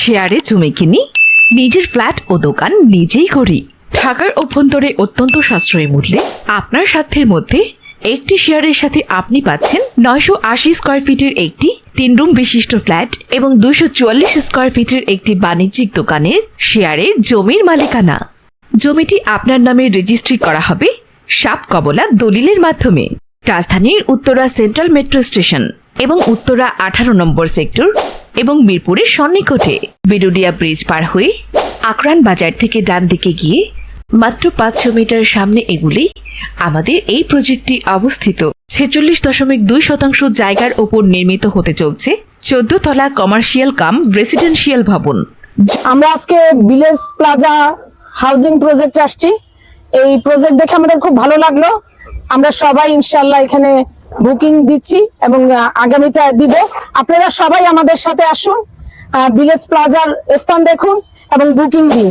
শেয়ারে জমি কিনি, নিজের ফ্ল্যাট ও দোকান নিজেই করি। ঢাকার অভ্যন্তরে অত্যন্ত সাশ্রয়ী মূল্যে আপনার সাধ্যের মধ্যে একটি শেয়ারের সাথে আপনি পাচ্ছেন 980 স্কয়ার ফিটের একটি 3 রুম বিশিষ্ট ফ্ল্যাট এবং 244 স্কয়ার ফিটের একটি বাণিজ্যিক দোকানের শেয়ারে জমির মালিকানা। জমিটি আপনার নামে রেজিস্ট্রি করা হবে সাত কবলা দলিলের মাধ্যমে। রাজধানীর উত্তরা সেন্ট্রাল মেট্রো স্টেশন এবং উত্তরা 18 নম্বর সেক্টর এবং মিরপুরের সন্নিকটে বেরুলিয়া ব্রিজ পার হয়ে আকরান বাজার থেকে ডান দিকে গিয়ে মাত্র 500 মিটার সামনে এগুলি আমাদের এই প্রজেক্টটি অবস্থিত। 46.2% জায়গার ওপর নির্মিত হতে চলছে 14 তলা কমার্শিয়াল কাম রেসিডেন্সিয়াল ভবন। আমরা আজকে ভিলেজ প্লাজা হাউজিং প্রজেক্টে আসছি। এই প্রজেক্ট দেখে আমাদের খুব ভালো লাগলো। আমরা সবাই ইনশাআল্লাহ এখানে বুকিং দিচ্ছি এবং আগামীতে দিব। আপনারা সবাই আমাদের সাথে আসুন, ভিলেজ প্লাজার স্থান দেখুন এবং বুকিং দিন।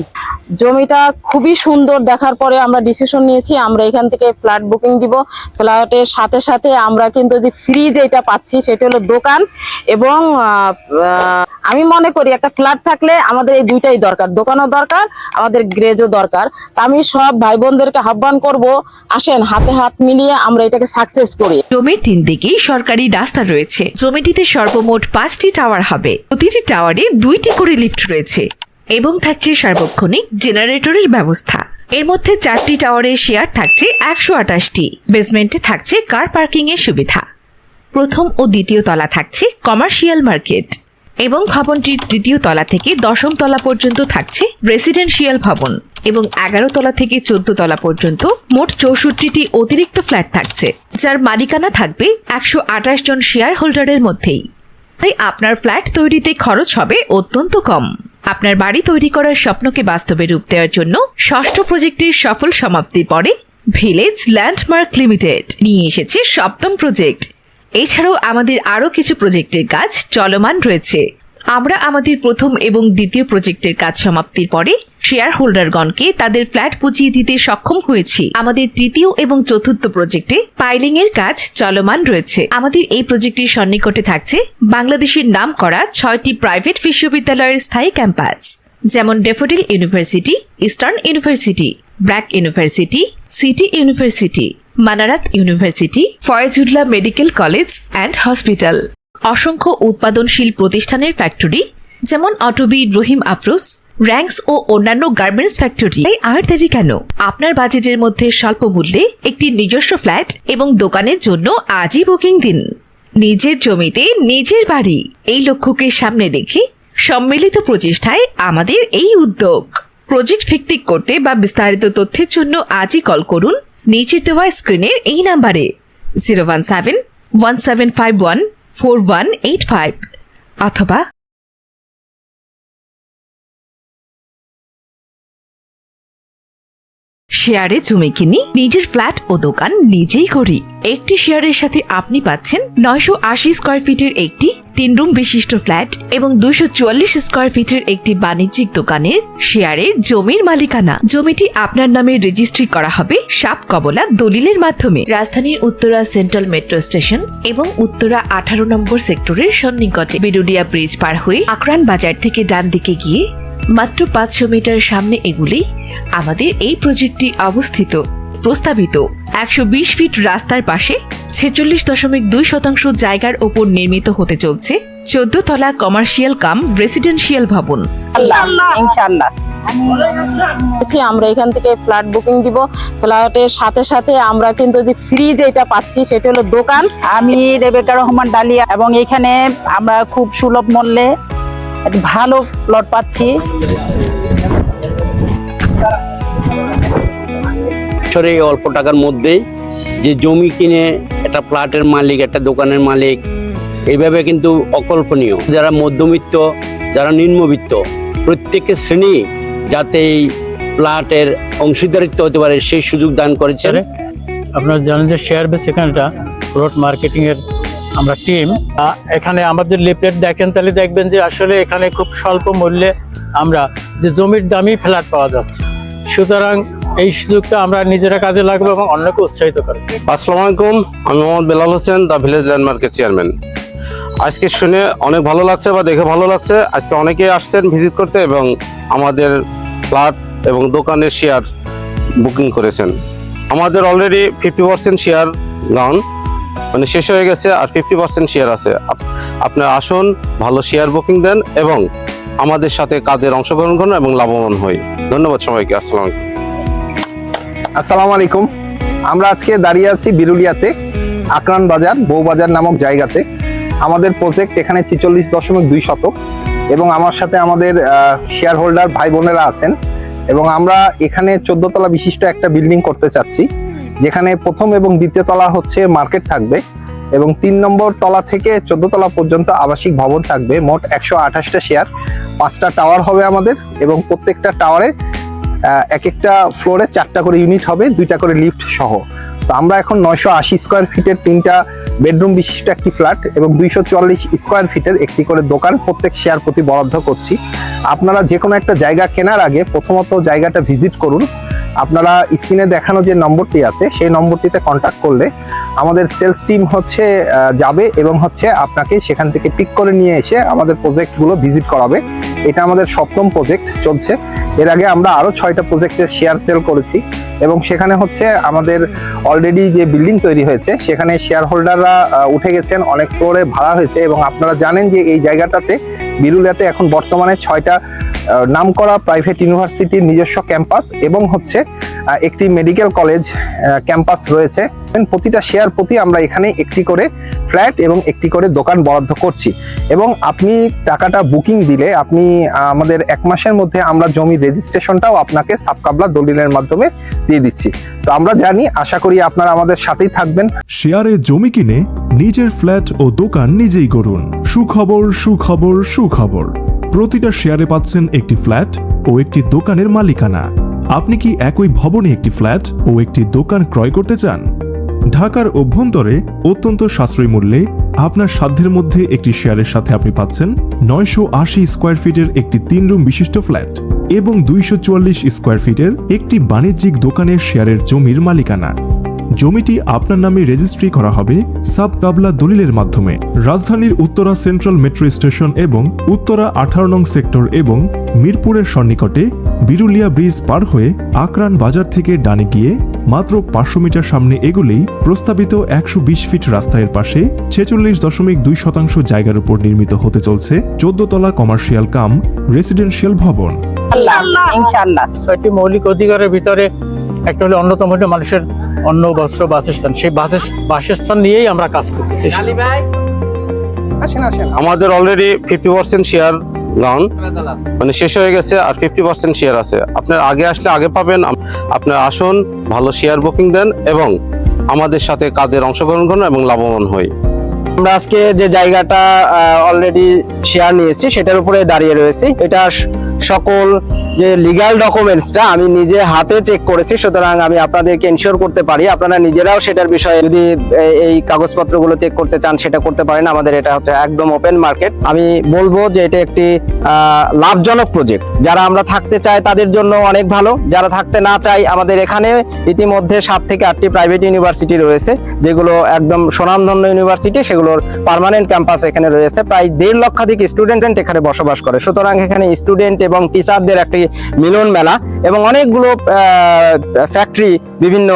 জমিটা খুবই সুন্দর দেখার পরে আমরা ডিসিশন নিয়েছি আমরা এখান থেকে ফ্ল্যাট বুকিং দিব। ফ্ল্যাটের সাথে সাথে আমরা কিন্তু যে ফ্রি যেটা পাচ্ছি সেটা হলো দোকান এবং আমি মনে করি একটা ফ্ল্যাট থাকলে আমাদের এই দুইটাই দরকার, দোকানও দরকার, আমাদের গ্রেজও দরকার। তা আমি সব ভাই বোনদেরকে আহ্বান করব, আসেন হাতে হাত মিলিয়ে আমরা এটাকে সাকসেস করি। জমির 3 দিকেই সরকারি রাস্তা রয়েছে। জমিটিতে সর্বমোট 5টি টাওয়ার হবে। প্রতিটি টাওয়ারে 2টি করে লিফট রয়েছে এবং থাকছে সার্বক্ষণিক জেনারেটরের ব্যবস্থা। এর মধ্যে 4টি টাওয়ারের শেয়ার থাকছে 128টি। বেসমেন্টে থাকছে কার পার্কিং এর সুবিধা। প্রথম ও দ্বিতীয় তলা থাকছে কমার্শিয়াল মার্কেট এবং ভবনটির তৃতীয় তলা থেকে 10ম তলা পর্যন্ত থাকছে রেসিডেন্সিয়াল ভবন এবং 11 তলা থেকে 14 তলা পর্যন্ত মোট 64টি অতিরিক্ত ফ্ল্যাট থাকছে, যার মালিকানা থাকবে 128 জন শেয়ার হোল্ডারের মধ্যেই। তাই আপনার ফ্ল্যাট তৈরিতে খরচ হবে অত্যন্ত কম। আপনার বাড়ি তৈরি করার স্বপ্নকে বাস্তবে রূপ দেওয়ার জন্য ষষ্ঠ প্রজেক্টের সফল সমাপ্তির পরে ভিলেজ ল্যান্ডমার্ক লিমিটেড নিয়ে এসেছে 7ম প্রজেক্ট। এছাড়াও আমাদের আরও কিছু প্রজেক্টের কাজ চলমান রয়েছে। আমরা আমাদের প্রথম এবং দ্বিতীয় প্রজেক্টের কাজ সমাপ্তির পরে শেয়ার হোল্ডারগণকে তাদের ফ্ল্যাট বুঝিয়ে দিতে সক্ষম হয়েছি। আমাদের তৃতীয় এবং চতুর্থ প্রজেক্টে পাইলিং এর কাজ চলমান রয়েছে। আমাদের এই প্রজেক্টের সন্নিকটে থাকছে বাংলাদেশের নাম করা 6টি প্রাইভেট বিশ্ববিদ্যালয়ের স্থায়ী ক্যাম্পাস, যেমন daffodil university, eastern university, BRAC university, city university, Manarat university, Foyezullah medical college and hospital. অসংখ্য উৎপাদনশীল প্রতিষ্ঠানের ফ্যাক্টরি, যেমন অটোবি, রহিম আফরোজ, র্যাঙ্কস ও অন্যান্য গার্মেন্টস ফ্যাক্টরি। তাই আর দেরি কেন? আপনার বাজেটের মধ্যে স্বল্প মূল্যে একটি নিজস্ব ফ্ল্যাট এবং দোকানের জন্য আজই বুকিং দিন। নিজের জমিতে নিজের বাড়ি, এই লক্ষ্যকে সামনে রেখে সম্মিলিত প্রচেষ্টায় আমাদের এই উদ্যোগ। প্রজেক্ট ভিত্তিক করতে বা বিস্তারিত তথ্যের জন্য আজই কল করুন নিচে দেওয়া স্ক্রিনের এই নাম্বারে 017-1751-4185 অথবা শেয়ারে জমি কিনি, নিজের ফ্ল্যাট ও দোকান নিজেই করি। একটি শেয়ারের সাথে আপনি পাচ্ছেন 980 স্কয়ার ফিটের একটি 3 রুম বিশিষ্ট ফ্ল্যাট এবং 244 স্কয়ার ফিটের একটি বাণিজ্যিক দোকানের শেয়ারে জমির মালিকানা। জমিটি আপনার নামে রেজিস্ট্রি করা হবে সাত কবলা দলিলের মাধ্যমে। রাজধানীর উত্তরা সেন্ট্রাল মেট্রো স্টেশন এবং উত্তরা 18 নম্বর সেক্টরের সন্নিকটে বেরুলিয়া ব্রিজ পার হয়ে আকরান বাজার থেকে ডান দিকে গিয়ে মাত্র 500 মিটার সামনে এগুলি আমাদের এই প্রজেক্টটি অবস্থিত। প্রস্তাবিত 120 ফিট রাস্তার পাশে 46.2% জায়গার ওপর নির্মিত হতে চলছে 14 তলা কমার্শিয়াল কাম রেসিডেন্সিয়াল ভবন। ইনশাআল্লাহ আমরা এখান থেকে ফ্ল্যাট বুকিং দিব। ফ্ল্যাটের সাথে সাথে আমরা কিন্তু যে ফ্রি যেটা পাচ্ছি সেটা হলো দোকান। আমি রেবেকা রহমান ডালিয়া এবং এখানে আমরা খুব সুলভ মূল্যে ভালো প্লট পাচ্ছি। এই অল্প টাকার মধ্যেই যে জমি কিনে একটা ফ্ল্যাটের মালিক, একটা দোকানের মালিক, এইভাবে কিন্তু অকল্পনীয়। যারা মধ্যবিত্ত, যারা নিম্নবিত্ত, প্রত্যেকের শ্রেণী যাতে এই ফ্ল্যাটের অংশীদারিত্ব হতে পারে সেই সুযোগ দান করেছেন। আপনারা জানেন যে শেয়ার বেস এখানটা রোড মার্কেটিং এর আমরা টিম। এখানে আমাদের লিফলেট দেখেন তাহলে দেখবেন যে আসলে এখানে খুব স্বল্প মূল্যে আমরা যে জমির দামই ফ্ল্যাট পাওয়া যাচ্ছে। সুতরাং এই সুযোগটা আমরা নিজেরা কাজে লাগাবো এবং অন্যকে উৎসাহিত করব। আসসালামু আলাইকুম, আমি মোহাম্মদ বেলাল হোসেন, দ্য ভিলেজ ল্যান্ডমার্কের চেয়ারম্যান। আজকে শুনে অনেক ভালো লাগছে বা দেখে ভালো লাগছে। আজকে অনেকেই আসছেন ভিজিট করতে এবং আমাদের ফ্ল্যাট এবং দোকানের শেয়ার বুকিং করেছেন। আমাদের অলরেডি 50% শেয়ার ডাউন, মানে শেষ হয়ে গেছে, আর 50% শেয়ার আছে। আপনারা আসুন, ভালো শেয়ার বুকিং দেন এবং আমাদের সাথে কাজের অংশগ্রহণ করুন এবং লাভবান হই। ধন্যবাদ সবাইকে। আসসালামু আলাইকুম। আসসালামু আলাইকুম। আমরা আজকে দাঁড়িয়ে আছি বিরুলিয়াতে, আকরান বাজার, বউবাজার নামক জায়গাতে। আমাদের প্রজেক্ট এখানে 46.2 শতক এবং আমার সাথে আমাদের শেয়ার হোল্ডার ভাই বোনেরা আছেন এবং আমরা এখানে 14 তলা বিশিষ্ট একটা বিল্ডিং করতে চাচ্ছি, যেখানে প্রথম এবং দ্বিতীয় তলা হচ্ছে মার্কেট থাকবে এবং 3 নম্বর তলা থেকে 14 তলা পর্যন্ত আবাসিক ভবন থাকবে। মোট 128টা শেয়ার, 5টা টাওয়ার হবে আমাদের এবং প্রত্যেকটা টাওয়ারে এক একটা ফ্লোরে 4টা করে ইউনিট হবে, 2টা করে লিফট সহ। তো আমরা এখন 980 স্কোয়ার ফিটের 3টা বেডরুম বিশিষ্ট একটি ফ্ল্যাট এবং 244 স্কোয়ার ফিটের একটি করে দোকান প্রত্যেক শেয়ার প্রতি বরাদ্দ করছি। আপনারা যে কোনো একটা জায়গা কেনার আগে প্রথমত জায়গাটা ভিজিট করুন। আপনারা স্ক্রিনে দেখানো যে নম্বরটি আছে সেই নম্বরটিতে কন্ট্যাক্ট করলে আমাদের সেলস টিম হচ্ছে যাবে এবং হচ্ছে আপনাকে সেখান থেকে পিক করে নিয়ে এসে আমাদের প্রজেক্টগুলো ভিজিট করাবে। এটা আমাদের 7ম প্রজেক্ট চলছে। এর আগে আমরা আরো 6টা প্রজেক্টের শেয়ার সেল করেছি এবং সেখানে হচ্ছে আমাদের অলরেডি যে বিল্ডিং তৈরি হয়েছে সেখানে শেয়ার হোল্ডাররা উঠে গেছেন, অনেক ফ্লোরে ভাড়া হয়েছে এবং আপনারা জানেন যে এই জায়গাটাতে বিরুলিয়াতে এখন বর্তমানে 6টা নামকরা প্রাইভেট ইউনিভার্সিটির নিজস্ব ক্যাম্পাস এবং হচ্ছে একটি মেডিকেল কলেজ ক্যাম্পাস রয়েছে। প্রতিটা শেয়ার প্রতি আমরা এখানে একটি করে ফ্ল্যাট এবং একটি করে দোকান বরাদ্দ করছি এবং আপনি টাকাটা বুকিং দিলে আপনি আমাদের 1 মাসের মধ্যে আমরা জমির রেজিস্ট্রেশনটাও আপনাকে সাবকাবলা দলিলের মাধ্যমে দিয়ে দিচ্ছি। তো আমরা জানি, আশা করি আপনারা আমাদের সাথেই থাকবেন। শেয়ারে জমি কিনে নিজের ফ্ল্যাট ও দোকান নিজেই গড়ুন। সুখবর, সুখবর, সুখবর। প্রতিটা শেয়ারে পাচ্ছেন একটি ফ্ল্যাট ও একটি দোকানের মালিকানা। আপনি কি একই ভবনে একটি ফ্ল্যাট ও একটি দোকান ক্রয় করতে চান? ঢাকার অভ্যন্তরে অত্যন্ত সাশ্রয়ী মূল্যে আপনার সাধ্যের মধ্যে একটি শেয়ারের সাথে আপনি পাচ্ছেন 980 স্কোয়ার ফিটের একটি 3 রুম বিশিষ্ট ফ্ল্যাট এবং 244 স্কোয়ার ফিটের একটি বাণিজ্যিক দোকানের শেয়ারের জমির মালিকানা। জমিটি আপনার নামে রেজিস্ট্রি করা হবে সাবকাবলা দলিলের মাধ্যমে। রাজধানীর উত্তরা সেন্ট্রাল মেট্রো স্টেশন এবং উত্তরা 18 নং সেক্টর এবং মিরপুরের সন্নিকটে বিরুলিয়া ব্রিজ পার হয়ে আকরান বাজার থেকে ডানে গিয়ে মাত্র 500 মিটার সামনে এগুলেই প্রস্তাবিত 120 ফিট রাস্তার পাশে 46.2 শতাংশ জায়গার উপর নির্মিত হতে চলছে 14 তলা কমার্শিয়াল কাম রেসিডেন্সিয়াল ভবন। ইনশাআল্লাহ 6টি মৌলিক অধিকারের ভিতরে একটা হলো অন্যতম হলো মানুষের অন্ন, বস্ত্র, বাসস্থান। সেই বাসস্থান নিয়েই আমরা কাজ করতেছি। আমাদের অলরেডি 50% শেয়ার ডাউন, মানে শেষ হয়ে গেছে, আর 50% শেয়ার আছে। আপনার আগে আসলে আগে পাবেন। আপনারা আসুন, ভালো শেয়ার বুকিং দেন এবং আমাদের সাথে কাজের অংশগ্রহণ করুন এবং লাভবান হই। আমরা আজকে যে জায়গাটা অলরেডি শেয়ার নিয়েছি সেটার উপরে দাঁড়িয়ে রয়েছি। এটা সকল যে লিগ্যাল ডকুমেন্টসটা আমি নিজে হাতে চেক করেছি, সুতরাং আমি আপনাদেরকে এনশিওর করতে পারি আপনারা নিজেরাও সেটার বিষয়ে যদি এই কাগজপত্রগুলো চেক করতে চান সেটা করতে পারেন। আমাদের এটা হচ্ছে একদম ওপেন মার্কেট। আমি বলবো যে এটা একটি লাভজনক প্রজেক্ট। যারা আমরা থাকতে চাই তাদের জন্য অনেক ভালো, যারা থাকতে না চাই, আমাদের এখানে ইতিমধ্যে 7 থেকে 8টি প্রাইভেট ইউনিভার্সিটি রয়েছে যেগুলো একদম সুনামধন্য ইউনিভার্সিটি, সেগুলোর পার্মানেন্ট ক্যাম্পাস এখানে রয়েছে। প্রায় 1.5 লক্ষাধিক স্টুডেন্ট এখানে বসবাস করে, সুতরাং এখানে স্টুডেন্ট এবং টিচারদের একটি মিলন মেলা এবং অনেকগুলো ফ্যাক্টরি, বিভিন্ন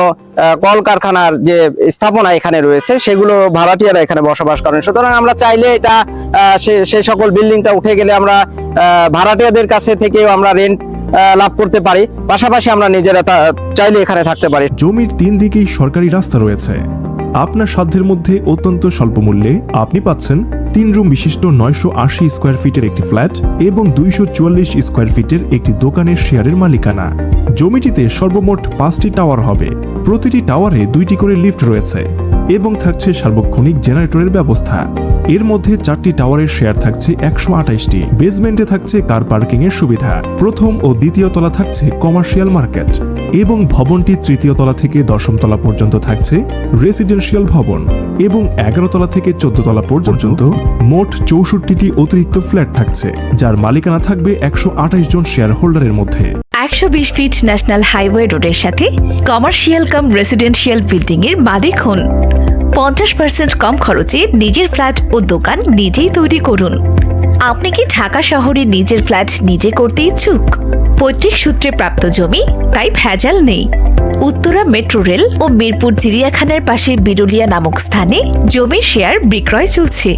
কলকারখানার যে স্থাপনা এখানে রয়েছে সেগুলো ভাড়াটিয়ারা এখানে বসবাস করেন। সুতরাং আমরা চাইলে এটা সেই সকল বিল্ডিংটা উঠে গেলে আমরা ভাড়াটিয়াদের কাছে থেকেও আমরা রেন্ট লাভ করতে পারি, পাশাপাশি আমরা নিজেরা চাইলে এখানে থাকতে পারি। জমির 3 দিকেই সরকারি রাস্তা রয়েছে। আপনার সাধ্যের মধ্যে অত্যন্ত স্বল্প মূল্যে আপনি পাচ্ছেন 3 রুম বিশিষ্ট 980 স্কোয়ার ফিটের একটি ফ্ল্যাট এবং 244 স্কোয়ার ফিটের একটি দোকানের শেয়ারের মালিকানা। জমিটিতে সর্বমোট 5টি টাওয়ার হবে। প্রতিটি টাওয়ারে 2টি করে লিফট রয়েছে এবং থাকছে সার্বক্ষণিক জেনারেটরের ব্যবস্থা। এর মধ্যে 4টি টাওয়ারের শেয়ার থাকছে 128টি। বেসমেন্টে থাকছে কার পার্কিং এর সুবিধা। প্রথম ও দ্বিতীয় তলা থাকছে কমার্শিয়াল মার্কেট এবং ভবনটি 3য় তলা থেকে 10ম তলা পর্যন্ত থাকছে রেসিডেন্সিয়াল ভবন এবং 11 তলা থেকে 14 তলা পর্যন্ত মোট 64টি অতিরিক্ত ফ্ল্যাট থাকছে, যার মালিকানা থাকবে 128 জন শেয়ার হোল্ডারের মধ্যে। 120 ফিট ন্যাশনাল হাইওয়ে রোডের সাথে কমার্শিয়াল কাম রেসিডেন্সিয়াল বিল্ডিং এর মালিক হন। 50% কম খরচে নিজের ফ্ল্যাট ও দোকান নিজেই তৈরি করুন। আপনি কি ঢাকা শহরে নিজের ফ্ল্যাট নিজে করতে ইচ্ছুক? পৈতৃক সূত্রে প্রাপ্ত জমি, তাই ভেজাল নেই। উত্তরা মেট্রো রেল ও মিরপুর চিড়িয়াখানার পাশে বিরুলিয়া নামক স্থানে জমির শেয়ার বিক্রয় চলছে।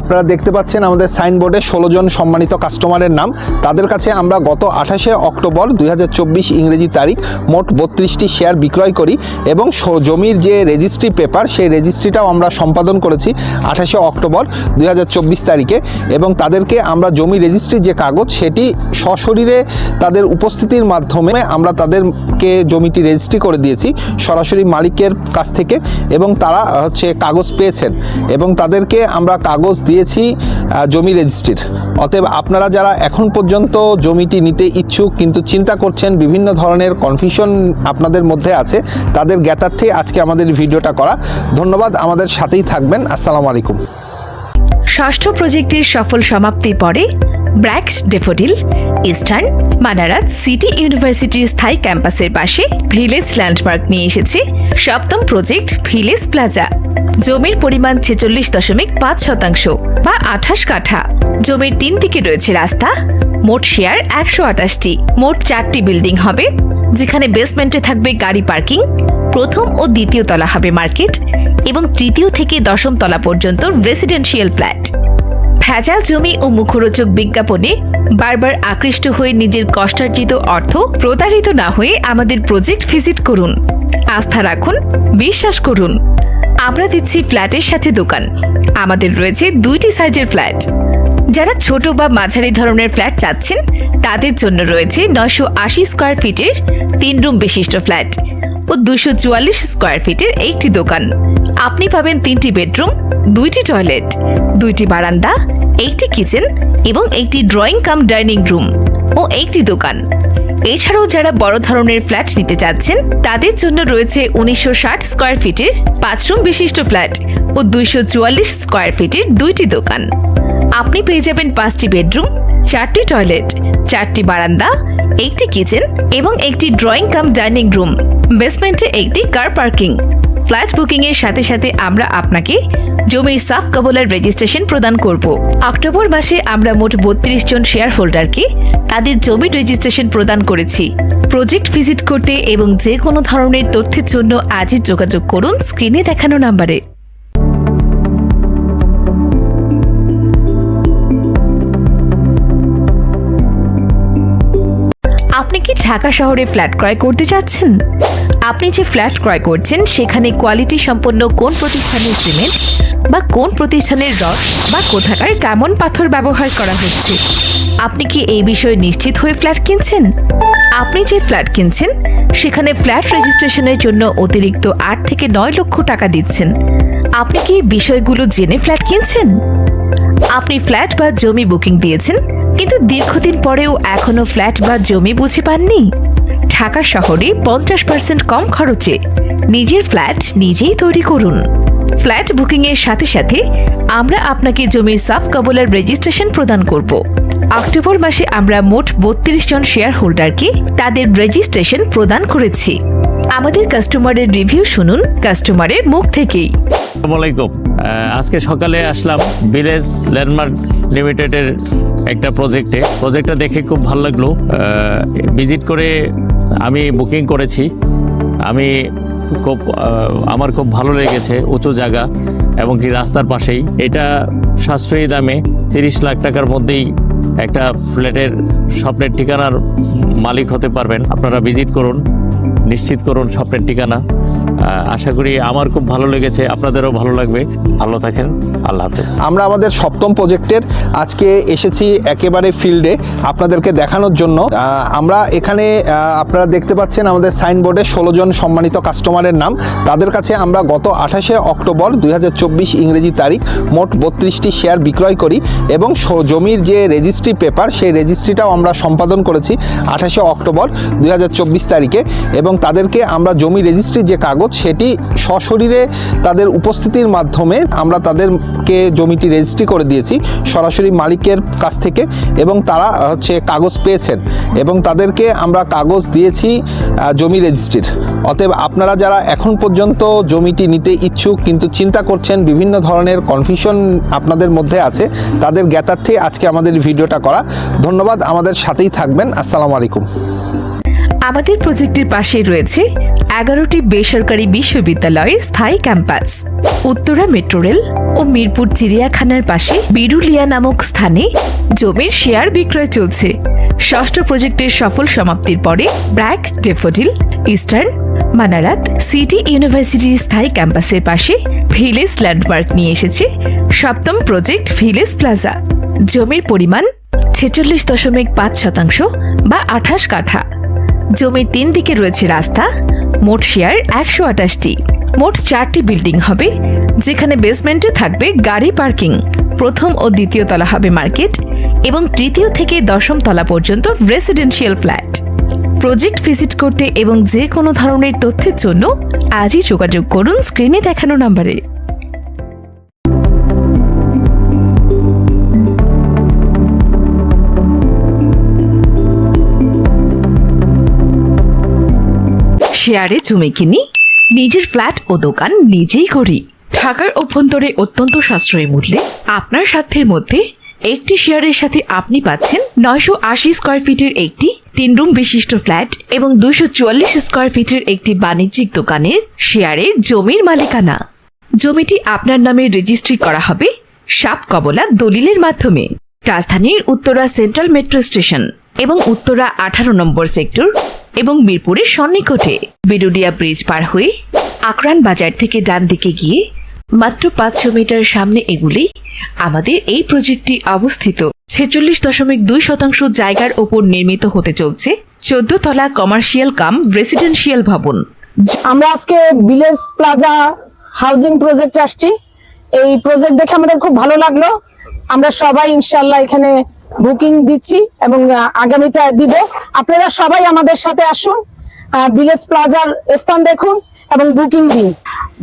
আপনারা দেখতে পাচ্ছেন আমাদের সাইনবোর্ডে 16 জন সম্মানিত কাস্টমারের নাম। তাদের কাছে আমরা গত 28শে অক্টোবর 2024 ইংরেজি তারিখ মোট 32টি শেয়ার বিক্রয় করি এবং জমির যে রেজিস্ট্রি পেপার সেই রেজিস্ট্রিটাও আমরা সম্পাদন করেছি 28শে অক্টোবর 2024 তারিখে এবং তাদেরকে আমরা জমি রেজিস্ট্রির যে কাগজ সেটি সশরীরে তাদের উপস্থিতির মাধ্যমে আমরা তাদেরকে জমিটি রেজিস্ট্রি করে দিয়েছি সরাসরি মালিকের কাছ থেকে এবং তারা কাগজ পেয়েছেন এবং তাদেরকে আমরা কাগজ দিয়েছি জমি রেজিস্ট্রির। অতএব আপনারা যারা এখন পর্যন্ত জমিটি নিতে ইচ্ছুক কিন্তু চিন্তা করছেন, বিভিন্ন ধরনের কনফিউশন আপনাদের মধ্যে আছে, তাদের জ্ঞাতার্থে আজকে আমাদের ভিডিওটা করা। ধন্যবাদ, আমাদের সাথেই থাকবেন। আসসালামু আলাইকুম। ষষ্ঠ প্রজেক্টের সফল সমাপ্তির পরে ব্র্যাক্স ডেফোডিল ইস্টার্ন মানারাত সিটি ইউনিভার্সিটির স্থায়ী ক্যাম্পাসের পাশে ভিলেজ ল্যান্ডমার্ক নিয়ে এসেছে সপ্তম প্রজেক্ট ভিলেজ প্লাজা। জমির পরিমাণ 46.5% বা 28 কাঠা। জমির 3 দিকে রয়েছে রাস্তা। মোট শেয়ার 128টি। মোট 4টি বিল্ডিং হবে, যেখানে বেসমেন্টে থাকবে গাড়ি পার্কিং, প্রথম ও দ্বিতীয় তলা হবে মার্কেট এবং তৃতীয় থেকে 10ম তলা পর্যন্ত রেসিডেন্সিয়াল ফ্ল্যাট। ভেজাল জমি ও মুখরোচক বিজ্ঞাপনে বারবার আকৃষ্ট হয়ে নিজের কষ্টার্জিত অর্থ প্রতারিত না হয়ে আমাদের প্রজেক্ট ভিজিট করুন। আস্থা রাখুন, বিশ্বাস করুন। আমরা দিচ্ছি ফ্ল্যাটের সাথে দোকান। আমাদের রয়েছে 2টি সাইজের ফ্ল্যাট। যারা ছোট বা মাঝারি ধরনের ফ্ল্যাট চাচ্ছেন তাদের জন্য রয়েছে 980 স্কয়ার ফিটের 3 রুম বিশিষ্ট ফ্ল্যাট ও 244 স্কয়ার ফিটের একটি দোকান। আপনি পাবেন 3টি বেডরুম, 2টি টয়লেট, 2টি বারান্দা, 1টি কিচেন এবং 1টি ড্রয়িং কাম ডাইনিং রুম ও 1টি দোকান। এছাড়াও যারা বড় ধরনের ফ্ল্যাট নিতে চাচ্ছেন তাদের জন্য রয়েছে 1960 স্কয়ার ফিটের 5 রুম বিশিষ্ট ফ্ল্যাট ও 244 স্কয়ার ফিটের 2টি দোকান। আপনি পেয়ে যাবেন 5টি বেডরুম, 4টি টয়লেট, 4টি বারান্দা, 1টি কিচেন এবং 1টি ড্রয়িং কাম ডাইনিং রুম, বেসমেন্টে 1টি কার পার্কিং। ফ্ল্যাট বুকিং এর সাথে সাথে আমরা আপনাকে জমির সাফ কবলার রেজিস্ট্রেশন প্রদান করব। অক্টোবর মাসে আমরা মোট 32 জন শেয়ার হোল্ডারকে তাদের জমির রেজিস্ট্রেশন প্রদান করেছি। প্রজেক্ট ভিজিট করতে এবং যে কোনো ধরনের তথ্যের জন্য আজই যোগাযোগ করুন স্ক্রিনে দেখানো নাম্বারে। আপনি কি ঢাকা শহরে ফ্ল্যাট ক্রয় করতে চাচ্ছেন? আপনি যে ফ্ল্যাট ক্রয় করছেন সেখানে কোয়ালিটি সম্পন্ন কোন প্রতিষ্ঠানের সিমেন্ট বা কোন প্রতিষ্ঠানের রড বা কোথাকার কেমন পাথর ব্যবহার করা হচ্ছে, আপনি কি এই বিষয়ে নিশ্চিত হয়ে ফ্ল্যাট কিনছেন? আপনি যে ফ্ল্যাট কিনছেন সেখানে ফ্ল্যাট রেজিস্ট্রেশনের জন্য অতিরিক্ত 8 থেকে 9 লক্ষ টাকা দিচ্ছেন। আপনি কি এই বিষয়গুলো জেনে ফ্ল্যাট কিনছেন? আপনি ফ্ল্যাট বা জমি বুকিং দিয়েছেন কিন্তু দীর্ঘদিন পরেও এখনো ফ্ল্যাট বা জমি বুঝে পাননি? ঢাকা শহরে 50% কম খরচে নিজের ফ্ল্যাট নিজেই তৈরি করুন। ফ্ল্যাট বুকিং এর সাথে সাথে আমরা আপনাকে জমির সাফ কবলার রেজিস্ট্রেশন প্রদান করব। অক্টোবর মাসে আমরা মোট 32 জন শেয়ার হোল্ডারকে তাদের রেজিস্ট্রেশন প্রদান করেছি। আমাদের কাস্টমারের রিভিউ শুনুন কাস্টমারের মুখ থেকেই। আসসালামু আলাইকুম। আজকে সকালে আসলাম ভিলেজ ল্যান্ডমার্ক লিমিটেডের একটা প্রজেক্টটা দেখে খুব ভালো লাগলো। ভিজিট করে আমি বুকিং করেছি। আমার খুব ভালো লেগেছে, উঁচু জায়গা এবং কি রাস্তার পাশেই। এটা সাশ্রয়ী দামে 30 লাখ টাকার মধ্যেই একটা ফ্ল্যাটের স্বপ্নের ঠিকানার মালিক হতে পারবেন। আপনারা ভিজিট করুন, নিশ্চিত করুন স্বপ্নের ঠিকানা। আশা করি আমার খুব ভালো লেগেছে, আপনাদেরও ভালো লাগবে। ভালো থাকেন, আল্লাহ হাফেজ। আমরা আমাদের সপ্তম প্রজেক্টের আজকে এসেছি একেবারে ফিল্ডে আপনাদেরকে দেখানোর জন্য। আমরা এখানে আপনারা দেখতে পাচ্ছেন আমাদের সাইনবোর্ডে 16 জন সম্মানিত কাস্টমারের নাম। তাদের কাছে আমরা গত 28শে অক্টোবর 2024 ইংরেজি তারিখ মোট 32টি শেয়ার বিক্রয় করি এবং জমির যে রেজিস্ট্রি পেপার সেই রেজিস্ট্রিটাও আমরা সম্পাদন করেছি 28শে অক্টোবর 2024 তারিখে এবং তাদেরকে আমরা জমি রেজিস্ট্রির যে কাগজ সেটি সশরীরে তাদের উপস্থিতির মাধ্যমে আমরা তাদেরকে জমিটি রেজিস্ট্রি করে দিয়েছি সরাসরি মালিকের কাছ থেকে, এবং তারা কাগজ পেয়েছেন এবং তাদেরকে আমরা কাগজ দিয়েছি জমি রেজিস্ট্রির। অতএব আপনারা যারা এখন পর্যন্ত জমিটি নিতে ইচ্ছুক কিন্তু চিন্তা করছেন, বিভিন্ন ধরনের কনফিউশন আপনাদের মধ্যে আছে, তাদের জ্ঞাতার্থে আজকে আমাদের ভিডিওটা করা। ধন্যবাদ, আমাদের সাথেই থাকবেন। আসসালামু আলাইকুম। আমাদের প্রজেক্টের পাশেই রয়েছে 11টি বেসরকারি বিশ্ববিদ্যালয়ের স্থায়ী ক্যাম্পাস। উত্তরা মেট্রো রেল ও মিরপুর চিড়িয়াখানার পাশে বিরুলিয়া নামক স্থানে জমির শেয়ার বিক্রয় চলছে। ষষ্ঠ প্রজেক্টের সফল সমাপ্তির পরে BRAC, daffodil, eastern, Manarat, city ইউনিভার্সিটির স্থায়ী ক্যাম্পাসের পাশে ভিলেজ ল্যান্ডমার্ক নিয়ে এসেছে সপ্তম প্রজেক্ট ভিলেজ প্লাজা। জমির পরিমাণ 46.5% বা 28 কাঠা। জমির 3 দিকে রয়েছে রাস্তা। মোট শেয়ার 128টি। মোট 4টি বিল্ডিং হবে, যেখানে বেসমেন্টে থাকবে গাড়ি পার্কিং। প্রথম ও দ্বিতীয় তলা হবে মার্কেট এবং তৃতীয় থেকে 10ম তলা পর্যন্ত রেসিডেন্সিয়াল ফ্ল্যাট। প্রজেক্ট ভিজিট করতে এবং যে কোনো ধরনের তথ্যের জন্য আজই যোগাযোগ করুন স্ক্রিনে দেখানো নম্বরে। শেয়ারে জমি কিনি, নিজের ফ্ল্যাট ও দোকান নিজেই করি। ঢাকার অভ্যন্তরে অত্যন্ত সাশ্রয়ী মূল্যে আপনার সাধ্যের মধ্যে একটি শেয়ারের সাথে আপনি পাচ্ছেন 980 স্কয়ার ফিটের একটি 3 রুম বিশিষ্ট ফ্ল্যাট এবং 244 স্কয়ার ফিটের একটি বাণিজ্যিক দোকানের শেয়ারে জমির মালিকানা। জমিটি আপনার নামে রেজিস্ট্রি করা হবে সাপ কবলা দলিলের মাধ্যমে। রাজধানীর উত্তরা সেন্ট্রাল মেট্রো স্টেশন এবং উত্তরা 18 নম্বর সেক্টর এবং মিরপুরের সন্নিকটে। বিরুলিয়া ব্রিজ পার হয়ে আকরান বাজার থেকে ডান দিকে গিয়ে মাত্র 500 মিটার সামনে এগুলেই আমাদের এই প্রজেক্টটি অবস্থিত। 46.2% জায়গার ওপর নির্মিত হতে চলছে 14 তলা কমার্শিয়াল কাম রেসিডেন্সিয়াল ভবন। আমরা আজকে ভিলেজ প্লাজা হাউজিং প্রজেক্টে আসছি। এই প্রজেক্ট দেখে আমাদের খুব ভালো লাগলো। আমরা সবাই ইনশাল্লাহ এখানে বুকিং দিচ্ছি এবং আগামীতে দিব। আপনারা সবাই আমাদের সাথে আসুন, ভিলেজ প্লাজার স্থান দেখুন এবং বুকিং দিন।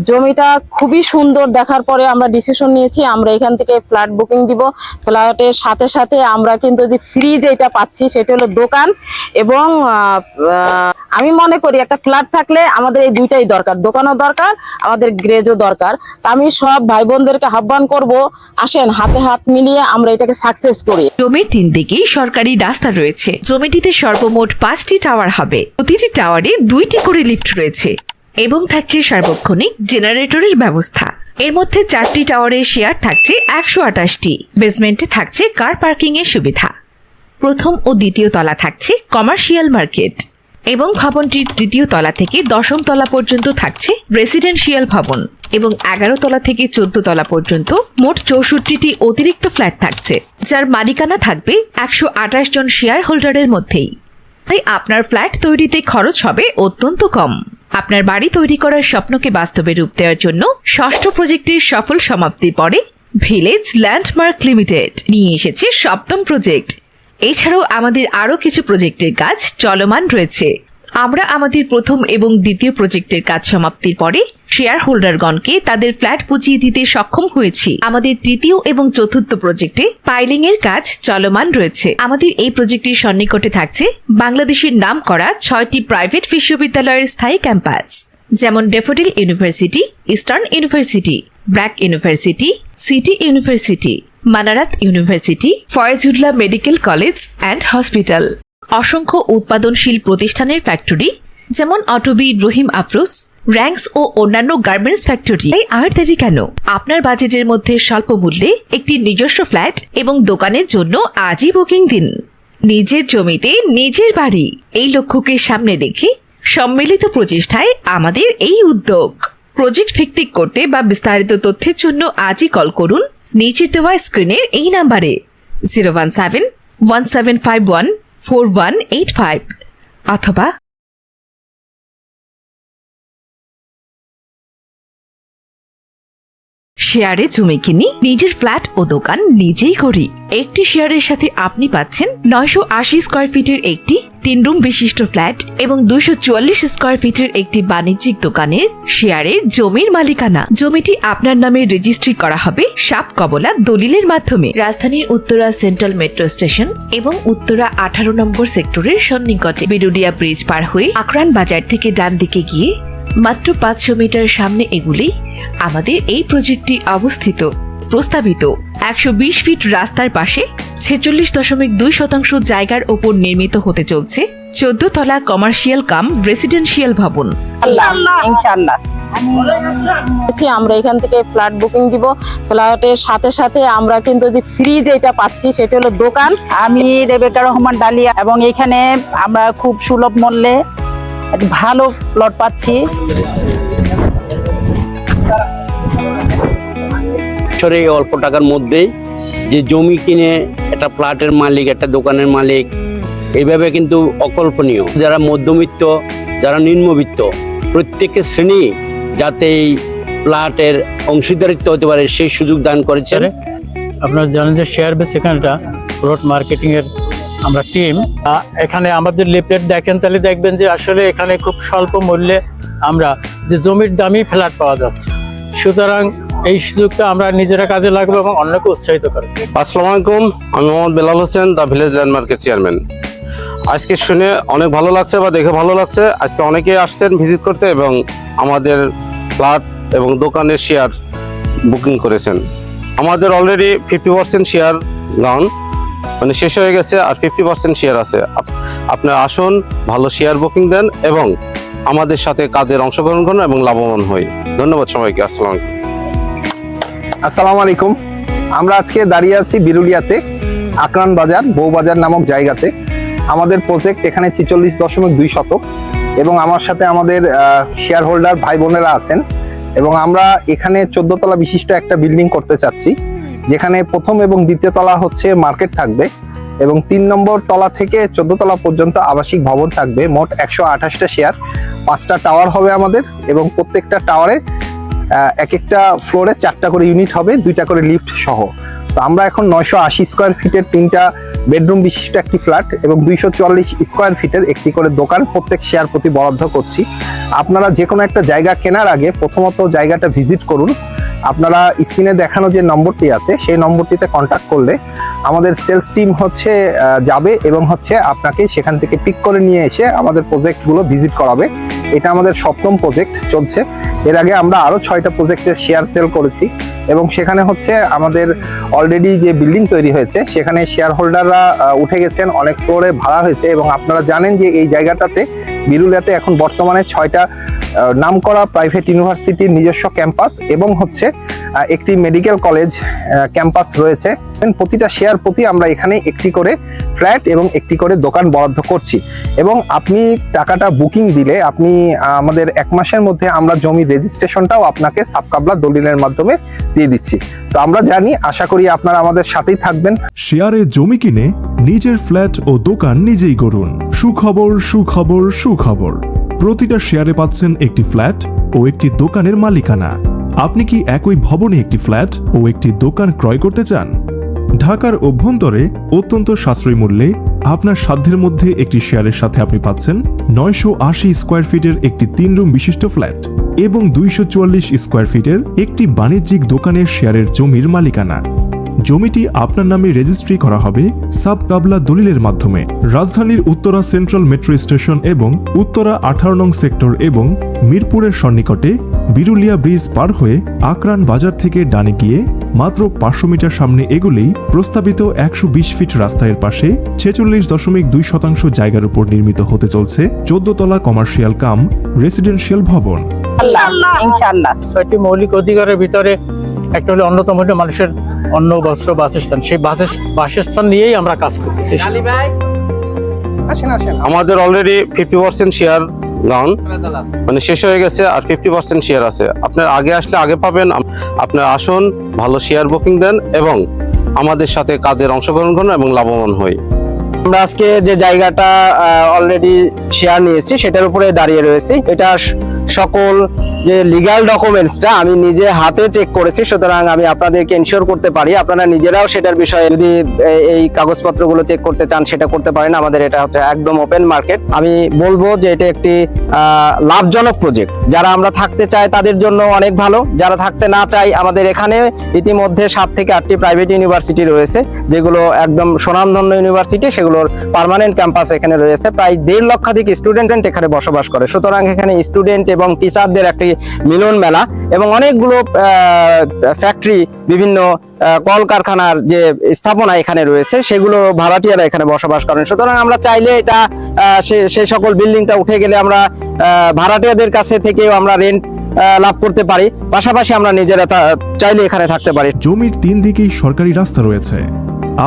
জমিটা খুবই সুন্দর দেখার পরে আমরা ডিসিশন নিয়েছি আমরা এখান থেকে ফ্ল্যাট বুকিং দিব। ফ্ল্যাটের সাথে সাথে আমরা কিন্তু যে ফ্রি যেটা পাচ্ছি সেটা হলো দোকান এবং আমি মনে করি একটা ফ্ল্যাট থাকলে আমাদের এই দুইটাই দরকার, দোকানও দরকার, আমাদের গ্রেজও দরকার। তা আমি সব ভাই বোনদেরকে আহ্বান করব, আসেন হাতে হাত মিলিয়ে আমরা এটাকে সাকসেস করি। জমির 3 দিকেই সরকারি রাস্তা রয়েছে। জমিটিতে সর্বমোট 5টি টাওয়ার হবে। প্রতিটি টাওয়ারে 2টি করে লিফট রয়েছে এবং থাকছে সার্বক্ষণিক জেনারেটরের ব্যবস্থা। এর মধ্যে 4টি টাওয়ারের শেয়ার থাকছে 128টি। বেসমেন্টে থাকছে কার পার্কিং এর সুবিধা। প্রথম ও দ্বিতীয় তলা থাকছে কমার্শিয়াল মার্কেট এবং ভবনটির তৃতীয় তলা থেকে 10ম তলা পর্যন্ত থাকছে রেসিডেন্সিয়াল ভবন এবং 11 তলা থেকে 14 তলা পর্যন্ত মোট 64টি অতিরিক্ত ফ্ল্যাট থাকছে, যার মালিকানা থাকবে 128 জন শেয়ার হোল্ডারের মধ্যেই। তাই আপনার ফ্ল্যাট তৈরিতে খরচ হবে অত্যন্ত কম। আপনার বাড়ি তৈরি করার স্বপ্নকে বাস্তবে রূপ দেওয়ার জন্য ষষ্ঠ প্রজেক্টের সফল সমাপ্তির পরে ভিলেজ ল্যান্ডমার্ক লিমিটেড নিয়ে এসেছে সপ্তম প্রজেক্ট। এছাড়াও আমাদের আরও কিছু প্রজেক্টের কাজ চলমান রয়েছে। আমরা আমাদের প্রথম এবং দ্বিতীয় প্রজেক্টের কাজ সমাপ্তির পরে শেয়ার হোল্ডারগণকে তাদের ফ্ল্যাট বুঝিয়ে দিতে সক্ষম হয়েছি। আমাদের তৃতীয় এবং চতুর্থ প্রজেক্টে পাইলিং এর কাজ চলমান রয়েছে। আমাদের এই প্রজেক্টের সন্নিকটে থাকছে বাংলাদেশের নামকরা 6টি প্রাইভেট বিশ্ববিদ্যালয়ের স্থায়ী ক্যাম্পাস, যেমন daffodil university, eastern university, BRAC university, city university, Manarat university, Foyezullah medical college and hospital. অসংখ্য উৎপাদনশীল প্রতিষ্ঠানের ফ্যাক্টরি, যেমন অটোবি, রহিম আফরোজ, র্যাঙ্কস ও অন্যান্য গার্মেন্টস ফ্যাক্টরি। তাই আর দেরি কেন? আপনার বাজেটের মধ্যে স্বল্প মূল্যে একটি নিজস্ব ফ্ল্যাট এবং দোকানের জন্য আজই বুকিং দিন। নিজের জমিতে নিজের বাড়ি, এই লক্ষ্যকে সামনে রেখে সম্মিলিত প্রচেষ্টায় আমাদের এই উদ্যোগ। প্রজেক্ট ভিত্তিক করতে বা বিস্তারিত তথ্যের জন্য আজই কল করুন নিচে দেওয়া স্ক্রিনের এই নাম্বারে 017-1751-4185 অথবা শেয়ারে জমি কিনি, নিজের ফ্ল্যাট ও দোকান নিজেই করি। একটি শেয়ারের সাথে আপনি পাচ্ছেন 980 স্কয়ার ফিটের একটি 3 রুম বিশিষ্ট ফ্ল্যাট এবং 244 স্কয়ার ফিটের একটি বাণিজ্যিক দোকানের শেয়ারে জমির মালিকানা। জমিটি আপনার নামে রেজিস্ট্রি করা হবে সাপ কবলা দলিলের মাধ্যমে। রাজধানীর উত্তরা সেন্ট্রাল মেট্রো স্টেশন এবং উত্তরা 18 নম্বর সেক্টরের সন্নিকটে বিরুলিয়া ব্রিজ পার হয়ে আকরান বাজার থেকে ডান দিকে গিয়ে মাত্র 500 মিটার সামনে এগুলেই আমাদের এই প্রজেক্টটি অবস্থিত। প্রস্তাবিত 120 ফিট রাস্তার পাশে 46.2% জায়গার ওপর নির্মিত হতে চলছে 14 তলা কমার্শিয়াল কাম রেসিডেন্সিয়াল ভবন। ইনশাআল্লাহ আমরা এখান থেকে ফ্ল্যাট বুকিং দিব। ফ্ল্যাটের সাথে সাথে আমরা কিন্তু যে ফ্রি যেটা পাচ্ছি সেটা হলো দোকান। আমি রেবেকা রহমান ডালিয়া এবং এখানে আমরা খুব সুলভ মূল্যে একটা ভালো প্লট পাচ্ছি। এই অল্প টাকার মধ্যেই যে জমি কিনে একটা ফ্ল্যাটের মালিক, একটা দোকানের মালিক, এইভাবে কিন্তু অকল্পনীয়। যারা মধ্যবিত্ত, যারা নিম্নবিত্ত, প্রত্যেকের শ্রেণী যাতে এই ফ্ল্যাটের অংশীদারিত্ব হতে পারে সেই সুযোগ দান করেছেন। আপনারা জানেন যে শেয়ার বেস এখানটা রোড মার্কেটিং এর আমরা টিম। এখানে আমাদের লিফলেট দেখেন তাহলে দেখবেন যে আসলে এখানে খুব স্বল্প মূল্যে আমরা যে জমির দামি ফ্ল্যাট পাওয়া যাচ্ছে। সুতরাং এই সুযোগটা আমরা নিজেরা কাজে লাগবো এবং অন্যকে উৎসাহিত করবো। আসসালামু আলাইকুম, আমি মোহাম্মদ বেলাল হোসেন, দ্য ভিলেজ ল্যান্ডমার্কের চেয়ারম্যান। আজকে শুনে অনেক ভালো লাগছে বা দেখে ভালো লাগছে। আজকে অনেকেই আসছেন ভিজিট করতে এবং আমাদের ফ্ল্যাট এবং দোকানের শেয়ার বুকিং করেছেন। আমাদের অলরেডি 50% শেয়ার ডাউন, মানে শেষ হয়ে গেছে, আর 50% শেয়ার আছে। আপনারা আসুন, ভালো শেয়ার বুকিং দেন এবং আমাদের সাথে কাজের অংশগ্রহণ করুন এবং লাভবান হই। ধন্যবাদ সবাইকে। আসসালামু আলাইকুম। আসসালামু আলাইকুম। আমরা আজকে দাঁড়িয়ে আছি বিরুলিয়াতে আকরান বাজার বউবাজার নামক জায়গাতে। আমাদের প্রজেক্ট এখানে 46.2 শতক এবং আমার সাথে আমাদের শেয়ার হোল্ডার ভাই বোনেরা আছেন এবং আমরা এখানে 14 তলা বিশিষ্ট একটা বিল্ডিং করতে চাচ্ছি, যেখানে প্রথম এবং দ্বিতীয় তলা হচ্ছে মার্কেট থাকবে এবং 3 নম্বর তলা থেকে 14 তলা পর্যন্ত আবাসিক ভবন থাকবে। মোট 128টা শেয়ার, 5টা টাওয়ার হবে আমাদের এবং প্রত্যেকটা টাওয়ারে এক একটা ফ্লোরে 4টা করে ইউনিট হবে, 2টা করে লিফট সহ। তো আমরা এখন 980 স্কয়ার ফিটের 3টা বেডরুম বিশিষ্ট একটি ফ্ল্যাট এবং 244 স্কয়ার ফিটের একটি করে দোকান প্রত্যেক শেয়ার প্রতি বরাদ্দ করছি। আপনারা যে কোনো একটা জায়গা কেনার আগে প্রথমত জায়গাটা ভিজিট করুন। আপনারা স্ক্রিনে দেখানো যে নম্বরটি আছে সেই নম্বরটিতে কন্ট্যাক্ট করলে আমাদের সেলস টিম হচ্ছে যাবে এবং হচ্ছে আপনাকে সেখান থেকে পিক করে নিয়ে এসে আমাদের প্রজেক্টগুলো ভিজিট করাবে। এটা আমাদের 7ম প্রজেক্ট চলছে। এর আগে আমরা আরো 6টা প্রজেক্টের শেয়ার সেল করেছি এবং সেখানে হচ্ছে আমাদের অলরেডি যে বিল্ডিং তৈরি হয়েছে সেখানে শেয়ার হোল্ডাররা উঠে গেছেন, অনেক ফ্লোরে ভাড়া হয়েছে এবং আপনারা জানেন যে এই জায়গাটাতে বিরুলিয়াতে এখন বর্তমানে 6টা নামকরা প্রাইভেট ইউনিভার্সিটির নিজস্ব ক্যাম্পাস এবং হচ্ছে একটি মেডিকেল কলেজ ক্যাম্পাস রয়েছে। প্রতিটা শেয়ার প্রতি আমরা এখানে একটি করে ফ্ল্যাট এবং একটি করে দোকান বরাদ্দ করছি এবং আপনি টাকাটা বুকিং দিলে আপনি আমাদের 1 মাসের মধ্যে আমরা জমি রেজিস্ট্রেশনটাও আপনাকে সাবকাবলা দলিলের মাধ্যমে দিয়ে দিচ্ছি। তো আমরা জানি, আশা করি আপনারা আমাদের সাথেই থাকবেন। শেয়ারে জমি কিনে নিজের ফ্ল্যাট ও দোকান নিজেই করুন। সুখবর, সুখবর, সুখবর। প্রতিটা শেয়ারে পাচ্ছেন একটি ফ্ল্যাট ও একটি দোকানের মালিকানা। আপনি কি একই ভবনে একটি ফ্ল্যাট ও একটি দোকান ক্রয় করতে চান? ঢাকার অভ্যন্তরে অত্যন্ত সাশ্রয়ী মূল্যে আপনার সাধ্যের মধ্যে একটি শেয়ারের সাথে আপনি পাচ্ছেন 980 স্কয়ার ফিটের একটি 3 রুম বিশিষ্ট ফ্ল্যাট এবং 244 স্কয়ার ফিটের একটি বাণিজ্যিক দোকানের শেয়ারের জমির মালিকানা। জমিটি আপনার নামে রেজিস্ট্রি করা হবে সাবকাবলা দলিলের মাধ্যমে। রাজধানীর উত্তরা সেন্ট্রাল মেট্রো স্টেশন এবং উত্তরা 18 নং সেক্টর এবং মিরপুরের সন্নিকটে বিরুলিয়া ব্রিজ পার হয়ে আকরান বাজার থেকে ডানে গিয়ে মাত্র 500 মিটার সামনে এগুলেই প্রস্তাবিত 120 ফিট রাস্তার পাশে 46.2% জায়গার উপর নির্মিত হতে চলছে 14 তলা কমার্শিয়াল কাম রেসিডেন্সিয়াল ভবন। ইনশাআল্লাহ 6টি মৌলিক অধিকারের ভিতরে একটা হলো অন্যতম হলো মানুষের অন্ন, বস্ত্র, বাসস্থান। সেই বাসস্থান নিয়েই আমরা কাজ করতেছি। আমাদের অলরেডি 50% শেয়ার ডাউন, মানে শেষ হয়ে গেছে, আর 50% শেয়ার আছে। আপনার আগে আসলে আগে পাবেন। আপনারা আসুন, ভালো শেয়ার বুকিং দেন এবং আমাদের সাথে কাজের অংশগ্রহণ করুন এবং লাভবান হই। আমরা আজকে যে জায়গাটা অলরেডি শেয়ার নিয়েছি সেটার উপরে দাঁড়িয়ে রয়েছি। এটা সকল যে লিগ্যাল ডকুমেন্টসটা আমি নিজে হাতে চেক করেছি, সুতরাং আমি আপনাদেরকে ইনশিওর করতে পারি আপনারা নিজেরাও সেটার বিষয়ে যদি এই কাগজপত্রগুলো চেক করতে চান সেটা করতে পারেন। আমাদের এটা হচ্ছে একদম ওপেন মার্কেট। আমি বলবো যে এটা একটি লাভজনক প্রজেক্ট। যারা আমরা থাকতে চাই তাদের জন্য অনেক ভালো, যারা থাকতে না চাই আমাদের এখানে ইতিমধ্যে 7 থেকে 8টি প্রাইভেট ইউনিভার্সিটি রয়েছে যেগুলো একদম স্বনামধন্য ইউনিভার্সিটি, সেগুলোর পার্মানেন্ট ক্যাম্পাস এখানে রয়েছে। প্রায় 1.5 লক্ষাধিক স্টুডেন্ট এখানে বসবাস করে, সুতরাং এখানে স্টুডেন্ট এবং টিচারদের একটি মিলন মেলা এবং অনেকগুলো ফ্যাক্টরি, বিভিন্ন কলকারখানার যে স্থাপনা এখানে রয়েছে সেগুলো ভাড়াটিয়ারা এখানে বসবাস করেন। সুতরাং আমরা চাইলে এটা সেই সকল বিল্ডিংটা উঠে গেলে আমরা ভাড়াটিয়াদের কাছে থেকেও আমরা রেন্ট লাভ করতে পারি, পাশাপাশি আমরা নিজেরা চাইলে এখানে থাকতে পারি। জমির 3 দিকেই সরকারি রাস্তা রয়েছে।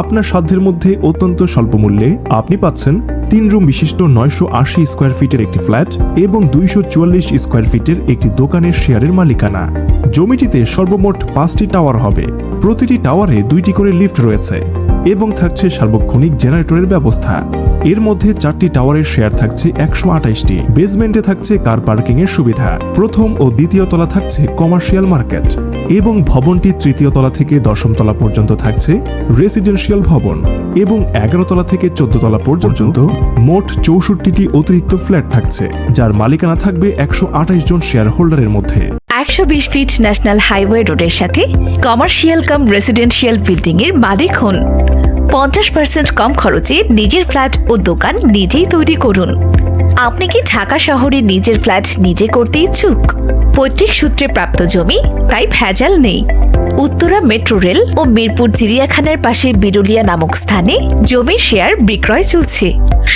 আপনার সাধ্যের মধ্যে অত্যন্ত স্বল্প মূল্যে আপনি পাচ্ছেন 3 রুম বিশিষ্ট 980 স্কয়ার ফিটের একটি ফ্ল্যাট এবং 244 স্কয়ার ফিটের একটি দোকানের শেয়ারের মালিকানা। জমিটিতে সর্বমোট 5টি টাওয়ার হবে। প্রতিটি টাওয়ারে 2টি করে লিফট রয়েছে এবং থাকছে সার্বক্ষণিক জেনারেটরের ব্যবস্থা। এর মধ্যে 4টি টাওয়ারের শেয়ার থাকছে 128টি। বেসমেন্টে থাকছে কার পার্কিং এর সুবিধা। প্রথম ও দ্বিতীয় তলা থাকছে কমার্শিয়াল মার্কেট এবং ভবনটি 3য় তলা থেকে 10ম তলা পর্যন্ত থাকছে রেসিডেন্সিয়াল ভবন এবং 11 তলা থেকে 14 তলা পর্যন্ত মোট 64টি অতিরিক্ত ফ্ল্যাট থাকছে, যার মালিকানা থাকবে 128 জন শেয়ার হোল্ডারের মধ্যে। 120 ফিট ন্যাশনাল হাইওয়ে রোডের সাথে কমার্শিয়াল কাম রেসিডেন্সিয়াল বিল্ডিং এর মালিক হন। 50% কম খরচে নিজের ফ্ল্যাট ও দোকান নিজেই তৈরি করুন। আপনি কি ঢাকা শহরে নিজের ফ্ল্যাট নিজে করতে ইচ্ছুক? পৈতৃক সূত্রে প্রাপ্ত জমি, তাই ভেজাল নেই। উত্তরা মেট্রো রেল ও মিরপুর চিড়িয়াখানার পাশে বিরুলিয়া নামক স্থানে জমির শেয়ার বিক্রয় চলছে।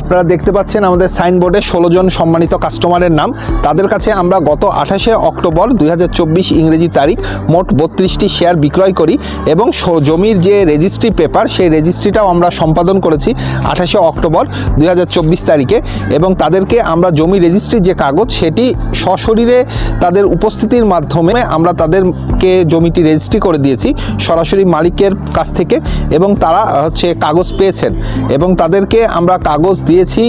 আপনারা দেখতে পাচ্ছেন আমাদের সাইনবোর্ডে 16 জন সম্মানিত কাস্টমারের নাম। তাদের কাছে আমরা গত 28শে অক্টোবর 2024 ইংরেজি তারিখ মোট 32টি শেয়ার বিক্রয় করি এবং জমির যে রেজিস্ট্রি পেপার সেই রেজিস্ট্রিটাও আমরা সম্পাদন করেছি 28শে অক্টোবর 2024 তারিখে এবং তাদেরকে আমরা জমি রেজিস্ট্রির যে কাগজ সেটি সশরীরে তাদের উপস্থিতির মাধ্যমে আমরা তাদেরকে জমিটি রেজিস্ট্রি করে দিয়েছি সরাসরি মালিকের কাছ থেকে এবং তারা কাগজ পেয়েছেন এবং তাদেরকে আমরা কাগজ দিয়েছি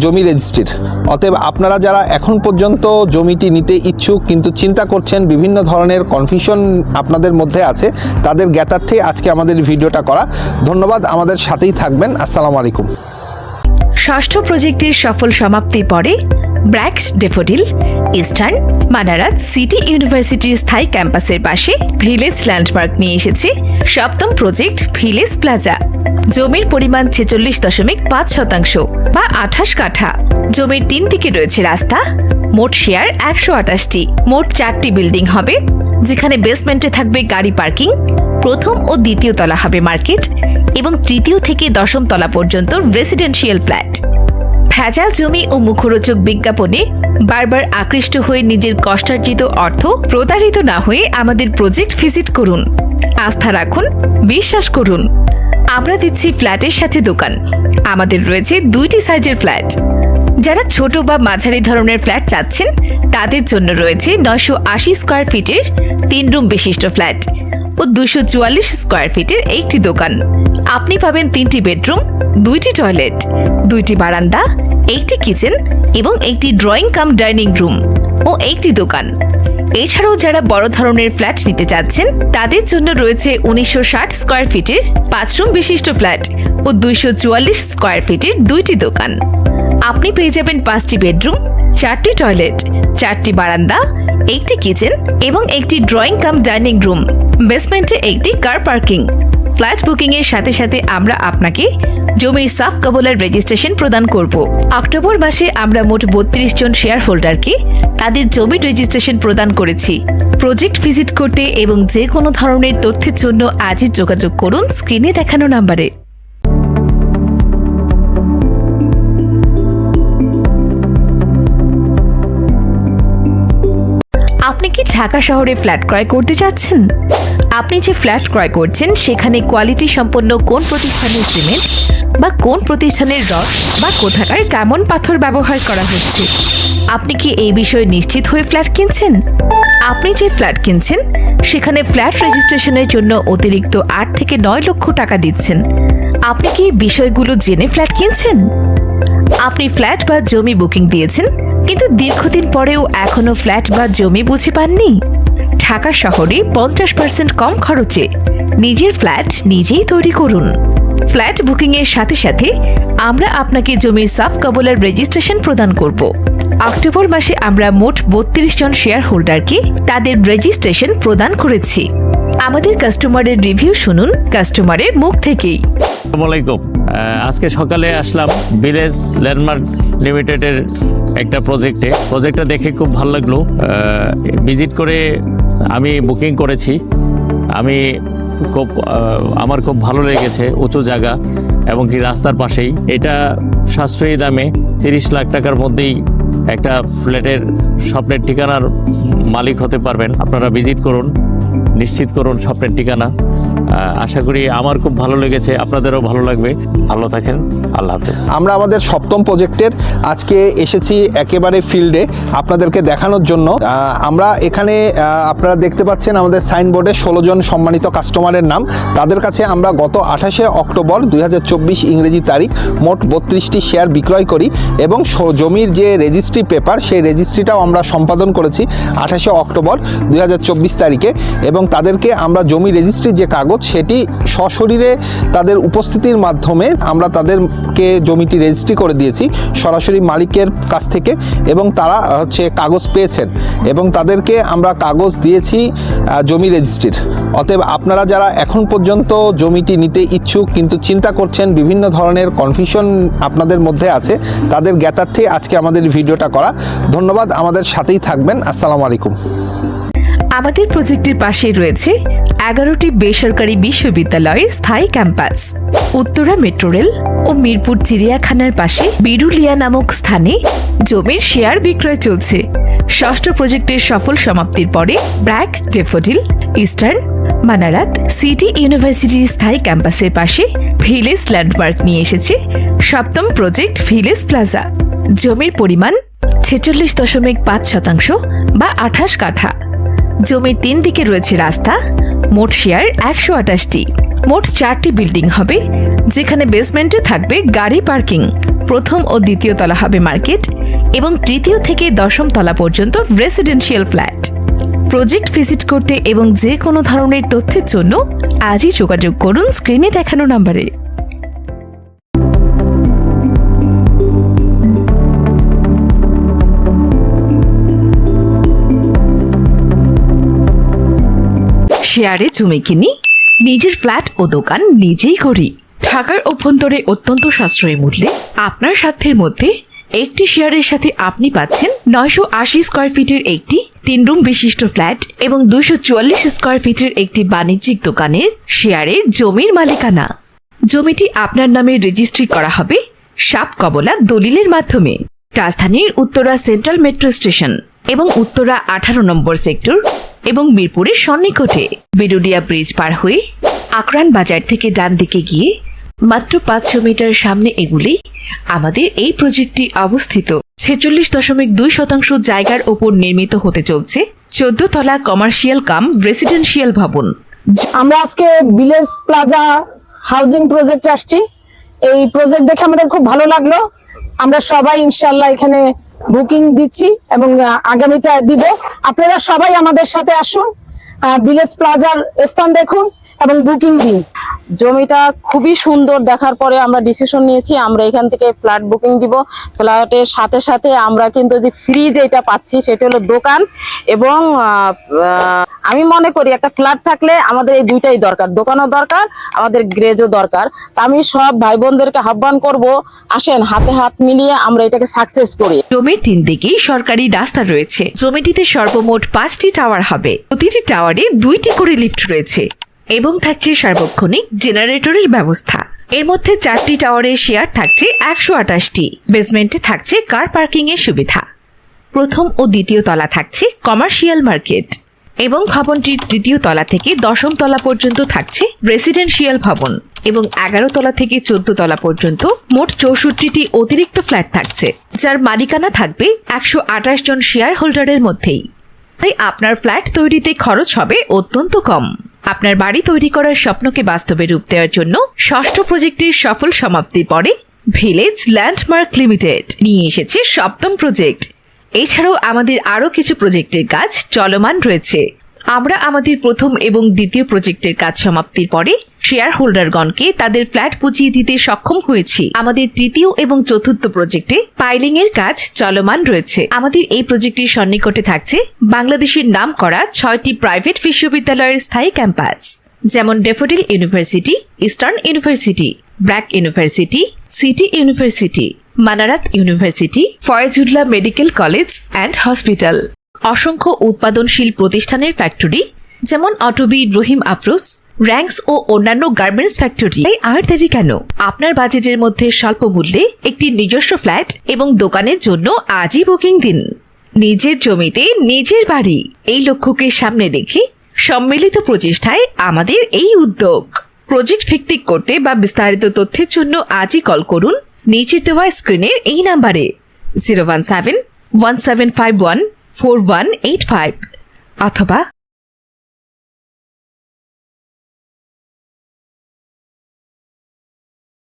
জমি রেজিস্ট্রির। অতএব আপনারা যারা এখন পর্যন্ত জমিটি নিতে ইচ্ছুক কিন্তু চিন্তা করছেন, বিভিন্ন ধরনের কনফিউশন আপনাদের মধ্যে আছে, তাদের জ্ঞাতার্থে আজকে আমাদের ভিডিওটা করা। ধন্যবাদ, আমাদের সাথেই থাকবেন। আসসালামু আলাইকুম। ষষ্ঠ প্রজেক্টের সফল সমাপ্তির পরে ব্র্যাক্স ডেফোডিল ইস্টার্ন মানারাত সিটি ইউনিভার্সিটির স্থায়ী ক্যাম্পাসের পাশে ভিলেজ ল্যান্ডমার্ক নিয়ে এসেছে 7ম প্রজেক্ট ভিলেজ প্লাজা। জমির পরিমাণ 46.5% বা 28 কাঠা। জমির 3 দিকে রয়েছে রাস্তা। মোট শেয়ার 128টি। মোট 4টি বিল্ডিং হবে, যেখানে বেসমেন্টে থাকবে গাড়ি পার্কিং, প্রথম ও দ্বিতীয় তলা হবে মার্কেট এবং 3য় থেকে 10ম তলা পর্যন্ত রেসিডেন্সিয়াল ফ্ল্যাট। ভেজাল জমি ও মুখরোচক বিজ্ঞাপনে বারবার আকৃষ্ট হয়ে নিজের কষ্টার্জিত অর্থ প্রতারিত না হয়ে আমাদের প্রজেক্ট ভিজিট করুন। আস্থা রাখুন, বিশ্বাস করুন। আমরা দিচ্ছি ফ্ল্যাটের সাথে দোকান। আমাদের রয়েছে 2টি সাইজের ফ্ল্যাট। যারা ছোট বা মাঝারি ধরনের ফ্ল্যাট চাচ্ছেন তাদের জন্য রয়েছে 980 স্কয়ার ফিটের 3 রুম বিশিষ্ট ফ্ল্যাট ও 244 স্কয়ার ফিটের একটি দোকান। আপনি পাবেন 3টি বেডরুম, 2টি টয়লেট, 2টি বারান্দা, 1টি কিচেন এবং 1টি ড্রয়িং কাম ডাইনিং রুম ও 1টি দোকান। এছাড়াও যারা বড় ধরনের ফ্ল্যাট নিতে চাচ্ছেন তাদের জন্য রয়েছে 1960 স্কয়ার ফিটের 5 রুম বিশিষ্ট ফ্ল্যাট ও 244 স্কয়ার ফিটের 2টি দোকান। আপনি পেয়ে যাবেন 5টি বেডরুম, 4টি টয়লেট, 4টি বারান্দা, 1টি কিচেন এবং 1টি ড্রয়িং কাম ডাইনিং রুম, বেসমেন্টে 1টি কার পার্কিং। ফ্ল্যাট বুকিং এর সাথে সাথে আমরা আপনাকে জমির সাফ কবলার রেজিস্ট্রেশন প্রদান করব। অক্টোবর মাসে আমরা মোট 32 জন শেয়ার হোল্ডারকে তাদের জমির রেজিস্ট্রেশন প্রদান করেছি। প্রজেক্ট ভিজিট করতে এবং যে কোনো ধরনের তথ্যের জন্য আজই যোগাযোগ করুন স্ক্রিনে দেখানো নম্বরে। আপনি কি ঢাকা শহরে ফ্ল্যাট ক্রয় করতে চাচ্ছেন? আপনি যে ফ্ল্যাট ক্রয় করছেন সেখানে কোয়ালিটি সম্পন্ন কোন প্রতিষ্ঠানের সিমেন্ট বা কোন প্রতিষ্ঠানের রড বা কোথাকার কেমন পাথর ব্যবহার করা হচ্ছে? আপনি কি এই বিষয়ে নিশ্চিত হয়ে ফ্ল্যাট কিনছেন? আপনি যে ফ্ল্যাট কিনছেন সেখানে ফ্ল্যাট রেজিস্ট্রেশনের জন্য অতিরিক্ত 8 থেকে 9 লক্ষ টাকা দিচ্ছেন। আপনি কি এই বিষয়গুলো জেনে ফ্ল্যাট কিনছেন? আপনি ফ্ল্যাট বা জমি বুকিং দিয়েছেন কিন্তু দীর্ঘদিন পরেও এখনো ফ্ল্যাট বা জমি বুঝে পাননি? ঢাকা শহরে 50% কম খরচে নিজের ফ্ল্যাট নিজেই তৈরি করুন। ফ্ল্যাট বুকিং এর সাথে সাথে আমরা আপনাকে জমির সাফ কবলের রেজিস্ট্রেশন প্রদান করব। অক্টোবর মাসে আমরা মোট 32 জন শেয়ার হোল্ডারকে তাদের রেজিস্ট্রেশন প্রদান করেছি। আমাদের কাস্টমারের রিভিউ শুনুন কাস্টমারের মুখ থেকেই। আসসালামু আলাইকুম। আজকে সকালে আসলাম ভিলেজ ল্যান্ডমার্ক লিমিটেডের একটা প্রজেক্টটা দেখে খুব ভালো লাগলো। ভিজিট করে আমি বুকিং করেছি। আমার খুব ভালো লেগেছে, উঁচু জায়গা এবং কি রাস্তার পাশেই। এটা সাশ্রয়ী দামে 30 লাখ টাকার মধ্যেই একটা ফ্ল্যাটের স্বপ্নের ঠিকানার মালিক হতে পারবেন। আপনারা ভিজিট করুন, নিশ্চিত করুন স্বপ্নের ঠিকানা। আশা করি আমার খুব ভালো লেগেছে, আপনাদেরও ভালো লাগবে। ভালো থাকেন, আল্লাহ হাফেজ। আমরা আমাদের 7ম প্রজেক্টের আজকে এসেছি একেবারে ফিল্ডে আপনাদেরকে দেখানোর জন্য। আমরা এখানে আপনারা দেখতে পাচ্ছেন আমাদের সাইনবোর্ডে 16 জন সম্মানিত কাস্টমারের নাম। তাদের কাছে আমরা গত 28শে অক্টোবর 2024 ইংরেজি তারিখ মোট 32টি শেয়ার বিক্রয় করি এবং জমির যে রেজিস্ট্রি পেপার সেই রেজিস্ট্রিটাও আমরা সম্পাদন করেছি 28শে অক্টোবর 2024 তারিখে। এবং তাদেরকে আমরা জমি রেজিস্ট্রির যে কাগজ সেটি সশরীরে তাদের উপস্থিতির মাধ্যমে আমরা তাদেরকে জমিটি রেজিস্ট্রি করে দিয়েছি সরাসরি মালিকের কাছ থেকে, এবং তারা কাগজ পেয়েছেন এবং তাদেরকে আমরা কাগজ দিয়েছি জমি রেজিস্ট্রির। অতএব আপনারা যারা এখন পর্যন্ত জমিটি নিতে ইচ্ছুক কিন্তু চিন্তা করছেন, বিভিন্ন ধরনের কনফিউশন আপনাদের মধ্যে আছে, তাদের জ্ঞাতার্থে আজকে আমাদের ভিডিওটা করা। ধন্যবাদ, আমাদের সাথেই থাকবেন। আসসালামু আলাইকুম। আমাদের প্রজেক্টের পাশে রয়েছে 11টি বেসরকারি বিশ্ববিদ্যালয়ের স্থায়ী ক্যাম্পাস। উত্তরা মেট্রো রেল ও মিরপুর চিড়িয়াখানার পাশে বিরুলিয়া নামক স্থানে জমির শেয়ার বিক্রয় চলছে। ষষ্ঠ প্রজেক্টের সফল সমাপ্তির পরে BRAC, daffodil, eastern, Manarat, city ইউনিভার্সিটির স্থায়ী ক্যাম্পাসের পাশে ভিলেজ ল্যান্ডমার্ক নিয়ে এসেছে 7ম প্রজেক্ট ভিলেজ প্লাজা। জমির পরিমাণ 46.5% বা 28 কাঠা। জমির 3 দিকে রয়েছে রাস্তা। মোট শেয়ার 128টি। মোট 4টি বিল্ডিং হবে, যেখানে বেসমেন্টে থাকবে গাড়ি পার্কিং। প্রথম ও দ্বিতীয় তলা হবে মার্কেট এবং তৃতীয় থেকে 10ম তলা পর্যন্ত রেসিডেন্সিয়াল ফ্ল্যাট। প্রজেক্ট ভিজিট করতে এবং যে কোনো ধরনের তথ্যের জন্য আজই যোগাযোগ করুন স্ক্রিনে দেখানো নম্বরে। শেয়ারে জমি কিনি, নিজের ফ্ল্যাট ও দোকান নিজেই করি। ঢাকার অভ্যন্তরে অত্যন্ত সাশ্রয়ী মূল্যে আপনার স্বার্থের মধ্যে একটি শেয়ারের সাথে আপনি পাচ্ছেন 980 স্কয়ার ফিটের একটি 3 রুম বিশিষ্ট ফ্ল্যাট এবং 244 স্কয়ার ফিটের একটি বাণিজ্যিক দোকানের শেয়ারে জমির মালিকানা। জমিটি আপনার নামে রেজিস্ট্রি করা হবে সাফ কবলা দলিলের মাধ্যমে। রাজধানীর উত্তরা সেন্ট্রাল মেট্রো স্টেশন এবং উত্তরা 18 নম্বর সেক্টর এবং মিরপুরের সন্নিকটে। বিরুলিয়া ব্রিজ পার হয়ে আকরান বাজার থেকে ডান দিকে গিয়ে মাত্র 500 মিটার সামনে এগুলি আমাদের এই প্রজেক্টটি অবস্থিত। 46.2% জায়গার ওপর নির্মিত হতে চলছে 14 তলা কমার্শিয়াল কাম রেসিডেন্সিয়াল ভবন। আমরা আজকে ভিলেজ প্লাজা হাউজিং প্রজেক্টে আসছি। এই প্রজেক্ট দেখে আমাদের খুব ভালো লাগলো। আমরা সবাই ইনশাল্লাহ এখানে বুকিং দিচ্ছি এবং আগামীতে দিব। আপনারা সবাই আমাদের সাথে আসুন, ভিলেজ প্লাজার স্থান দেখুন এবং বুকিং দিন। জমিটা খুবই সুন্দর দেখার পরে আমরা ডিসিশন নিয়েছি আমরা এখান থেকে ফ্ল্যাট বুকিং দিব। ফ্ল্যাটের সাথে সাথে আমরা কিন্তু যে ফ্রি যেটা পাচ্ছি সেটা হলো দোকান এবং আমি মনে করি একটা ফ্ল্যাট থাকলে আমাদের এই দুইটাই দরকার, দোকানও দরকার, আমাদের গ্রেজও দরকার। তা আমি সব ভাই বোনদেরকে আহ্বান করব, আসেন হাতে হাত মিলিয়ে আমরা এটাকে সাকসেস করি। জমির 3 দিকেই সরকারি রাস্তা রয়েছে। জমিটিতে সর্বমোট 5টি টাওয়ার হবে। প্রতিটি টাওয়ারে 2টি করে লিফট রয়েছে এবং থাকছে সার্বক্ষণিক জেনারেটরের ব্যবস্থা। এর মধ্যে 4টি টাওয়ারের শেয়ার থাকছে 128টি। বেসমেন্টে থাকছে কার পার্কিং এর সুবিধা। প্রথম ও দ্বিতীয় তলা থাকছে কমার্শিয়াল মার্কেট এবং ভবনটির তৃতীয় তলা থেকে 10ম তলা পর্যন্ত থাকছে রেসিডেন্সিয়াল ভবন এবং 11 তলা থেকে 14 তলা পর্যন্ত মোট 64টি অতিরিক্ত ফ্ল্যাট থাকছে, যার মালিকানা থাকবে 128 জন শেয়ার হোল্ডারের মধ্যেই। তাই আপনার ফ্ল্যাট তৈরিতে খরচ হবে অত্যন্ত কম। আপনার বাড়ি তৈরি করার স্বপ্নকে বাস্তবে রূপ দেওয়ার জন্য ষষ্ঠ প্রজেক্টের সফল সমাপ্তির পরে ভিলেজ ল্যান্ডমার্ক লিমিটেড নিয়ে এসেছে 7ম প্রজেক্ট। এছাড়াও আমাদের আরো কিছু প্রজেক্টের কাজ চলমান রয়েছে। আমরা আমাদের প্রথম এবং দ্বিতীয় প্রজেক্টের কাজ সমাপ্তির পরে শেয়ার হোল্ডারগণকে তাদের ফ্ল্যাট বুঝিয়ে দিতে সক্ষম হয়েছি। আমাদের তৃতীয় এবং চতুর্থ প্রজেক্টে পাইলিং এর কাজ চলমান রয়েছে। আমাদের এই প্রজেক্টের সন্নিকটে থাকছে বাংলাদেশের নামকরা 6টি প্রাইভেট বিশ্ববিদ্যালয়ের স্থায়ী ক্যাম্পাস, যেমন daffodil university, eastern university, BRAC university, city university, Manarat university, Foyezullah medical college and hospital. অসংখ্য উৎপাদনশীল প্রতিষ্ঠানের ফ্যাক্টরি, যেমন অটোবি, রহিম আফরোজ, র্যাঙ্কস ও অন্যান্য গার্মেন্টস ফ্যাক্টরি। আর দেরি কেন? আপনার বাজেটের মধ্যে স্বল্প মূল্যে একটি নিজস্ব ফ্ল্যাট এবং দোকানের জন্য আজই বুকিং দিন। নিজের জমিতে নিজের বাড়ি, এই লক্ষ্যকে সামনে রেখে সম্মিলিত প্রচেষ্টায় আমাদের এই উদ্যোগ। প্রজেক্ট ভিত্তিক করতে বা বিস্তারিত তথ্যের জন্য আজই কল করুন নিচে দেওয়া স্ক্রিনের এই নাম্বারে 017-1751-4185 অথবা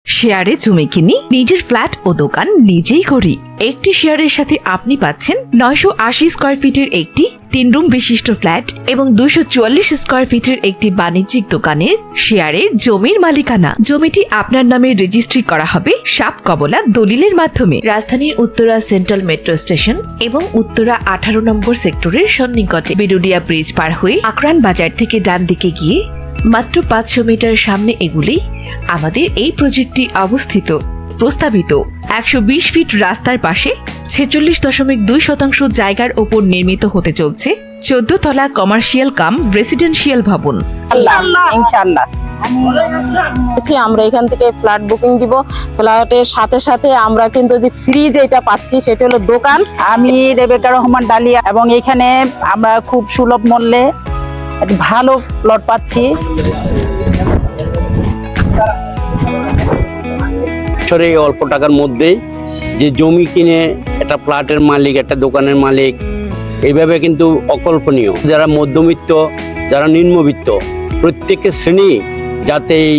শেয়ারে জমি কিনি, নিজের ফ্ল্যাট ও দোকান নিজেই করি। একটি শেয়ারের সাথে আপনি পাচ্ছেন 980 স্কয়ার ফিটের একটি 3 রুম বিশিষ্ট ফ্ল্যাট এবং 244 স্কয়ার ফিটের একটি বাণিজ্যিক দোকানের শেয়ারে জমির মালিকানা। জমিটি আপনার নামে রেজিস্ট্রি করা হবে সাত কবলা দলিলের মাধ্যমে। রাজধানীর উত্তরা সেন্ট্রাল মেট্রো স্টেশন এবং উত্তরা 18 নম্বর সেক্টরের সন্নিকটে। বিরুলিয়া ব্রিজ পার হয়ে আকরান বাজার থেকে ডান দিকে গিয়ে মাত্র 500 মিটার সামনে এগুলেই আমাদের এই প্রজেক্টটি অবস্থিত। প্রস্তাবিত 120 ফিট রাস্তার পাশে 46.2% জায়গার ওপর নির্মিত হতে চলছে 14 তলা কমার্শিয়াল কাম রেসিডেন্সিয়াল ভবন। ইনশাআল্লাহ আমরা এখান থেকে ফ্ল্যাট বুকিং দিব। ফ্ল্যাটের সাথে সাথে আমরা কিন্তু যে ফ্রি যেটা পাচ্ছি সেটা হলো দোকান। আমি রেবেকা রহমান ডালিয়া এবং এখানে আমরা খুব সুলভ মূল্যে একটা ভালো প্লট পাচ্ছি। এই অল্প টাকার মধ্যেই যে জমি কিনে একটা ফ্ল্যাটের মালিক, একটা দোকানের মালিক, এইভাবে কিন্তু অকল্পনীয়। যারা মধ্যবিত্ত, যারা নিম্নবিত্ত, প্রত্যেকের শ্রেণী যাতে এই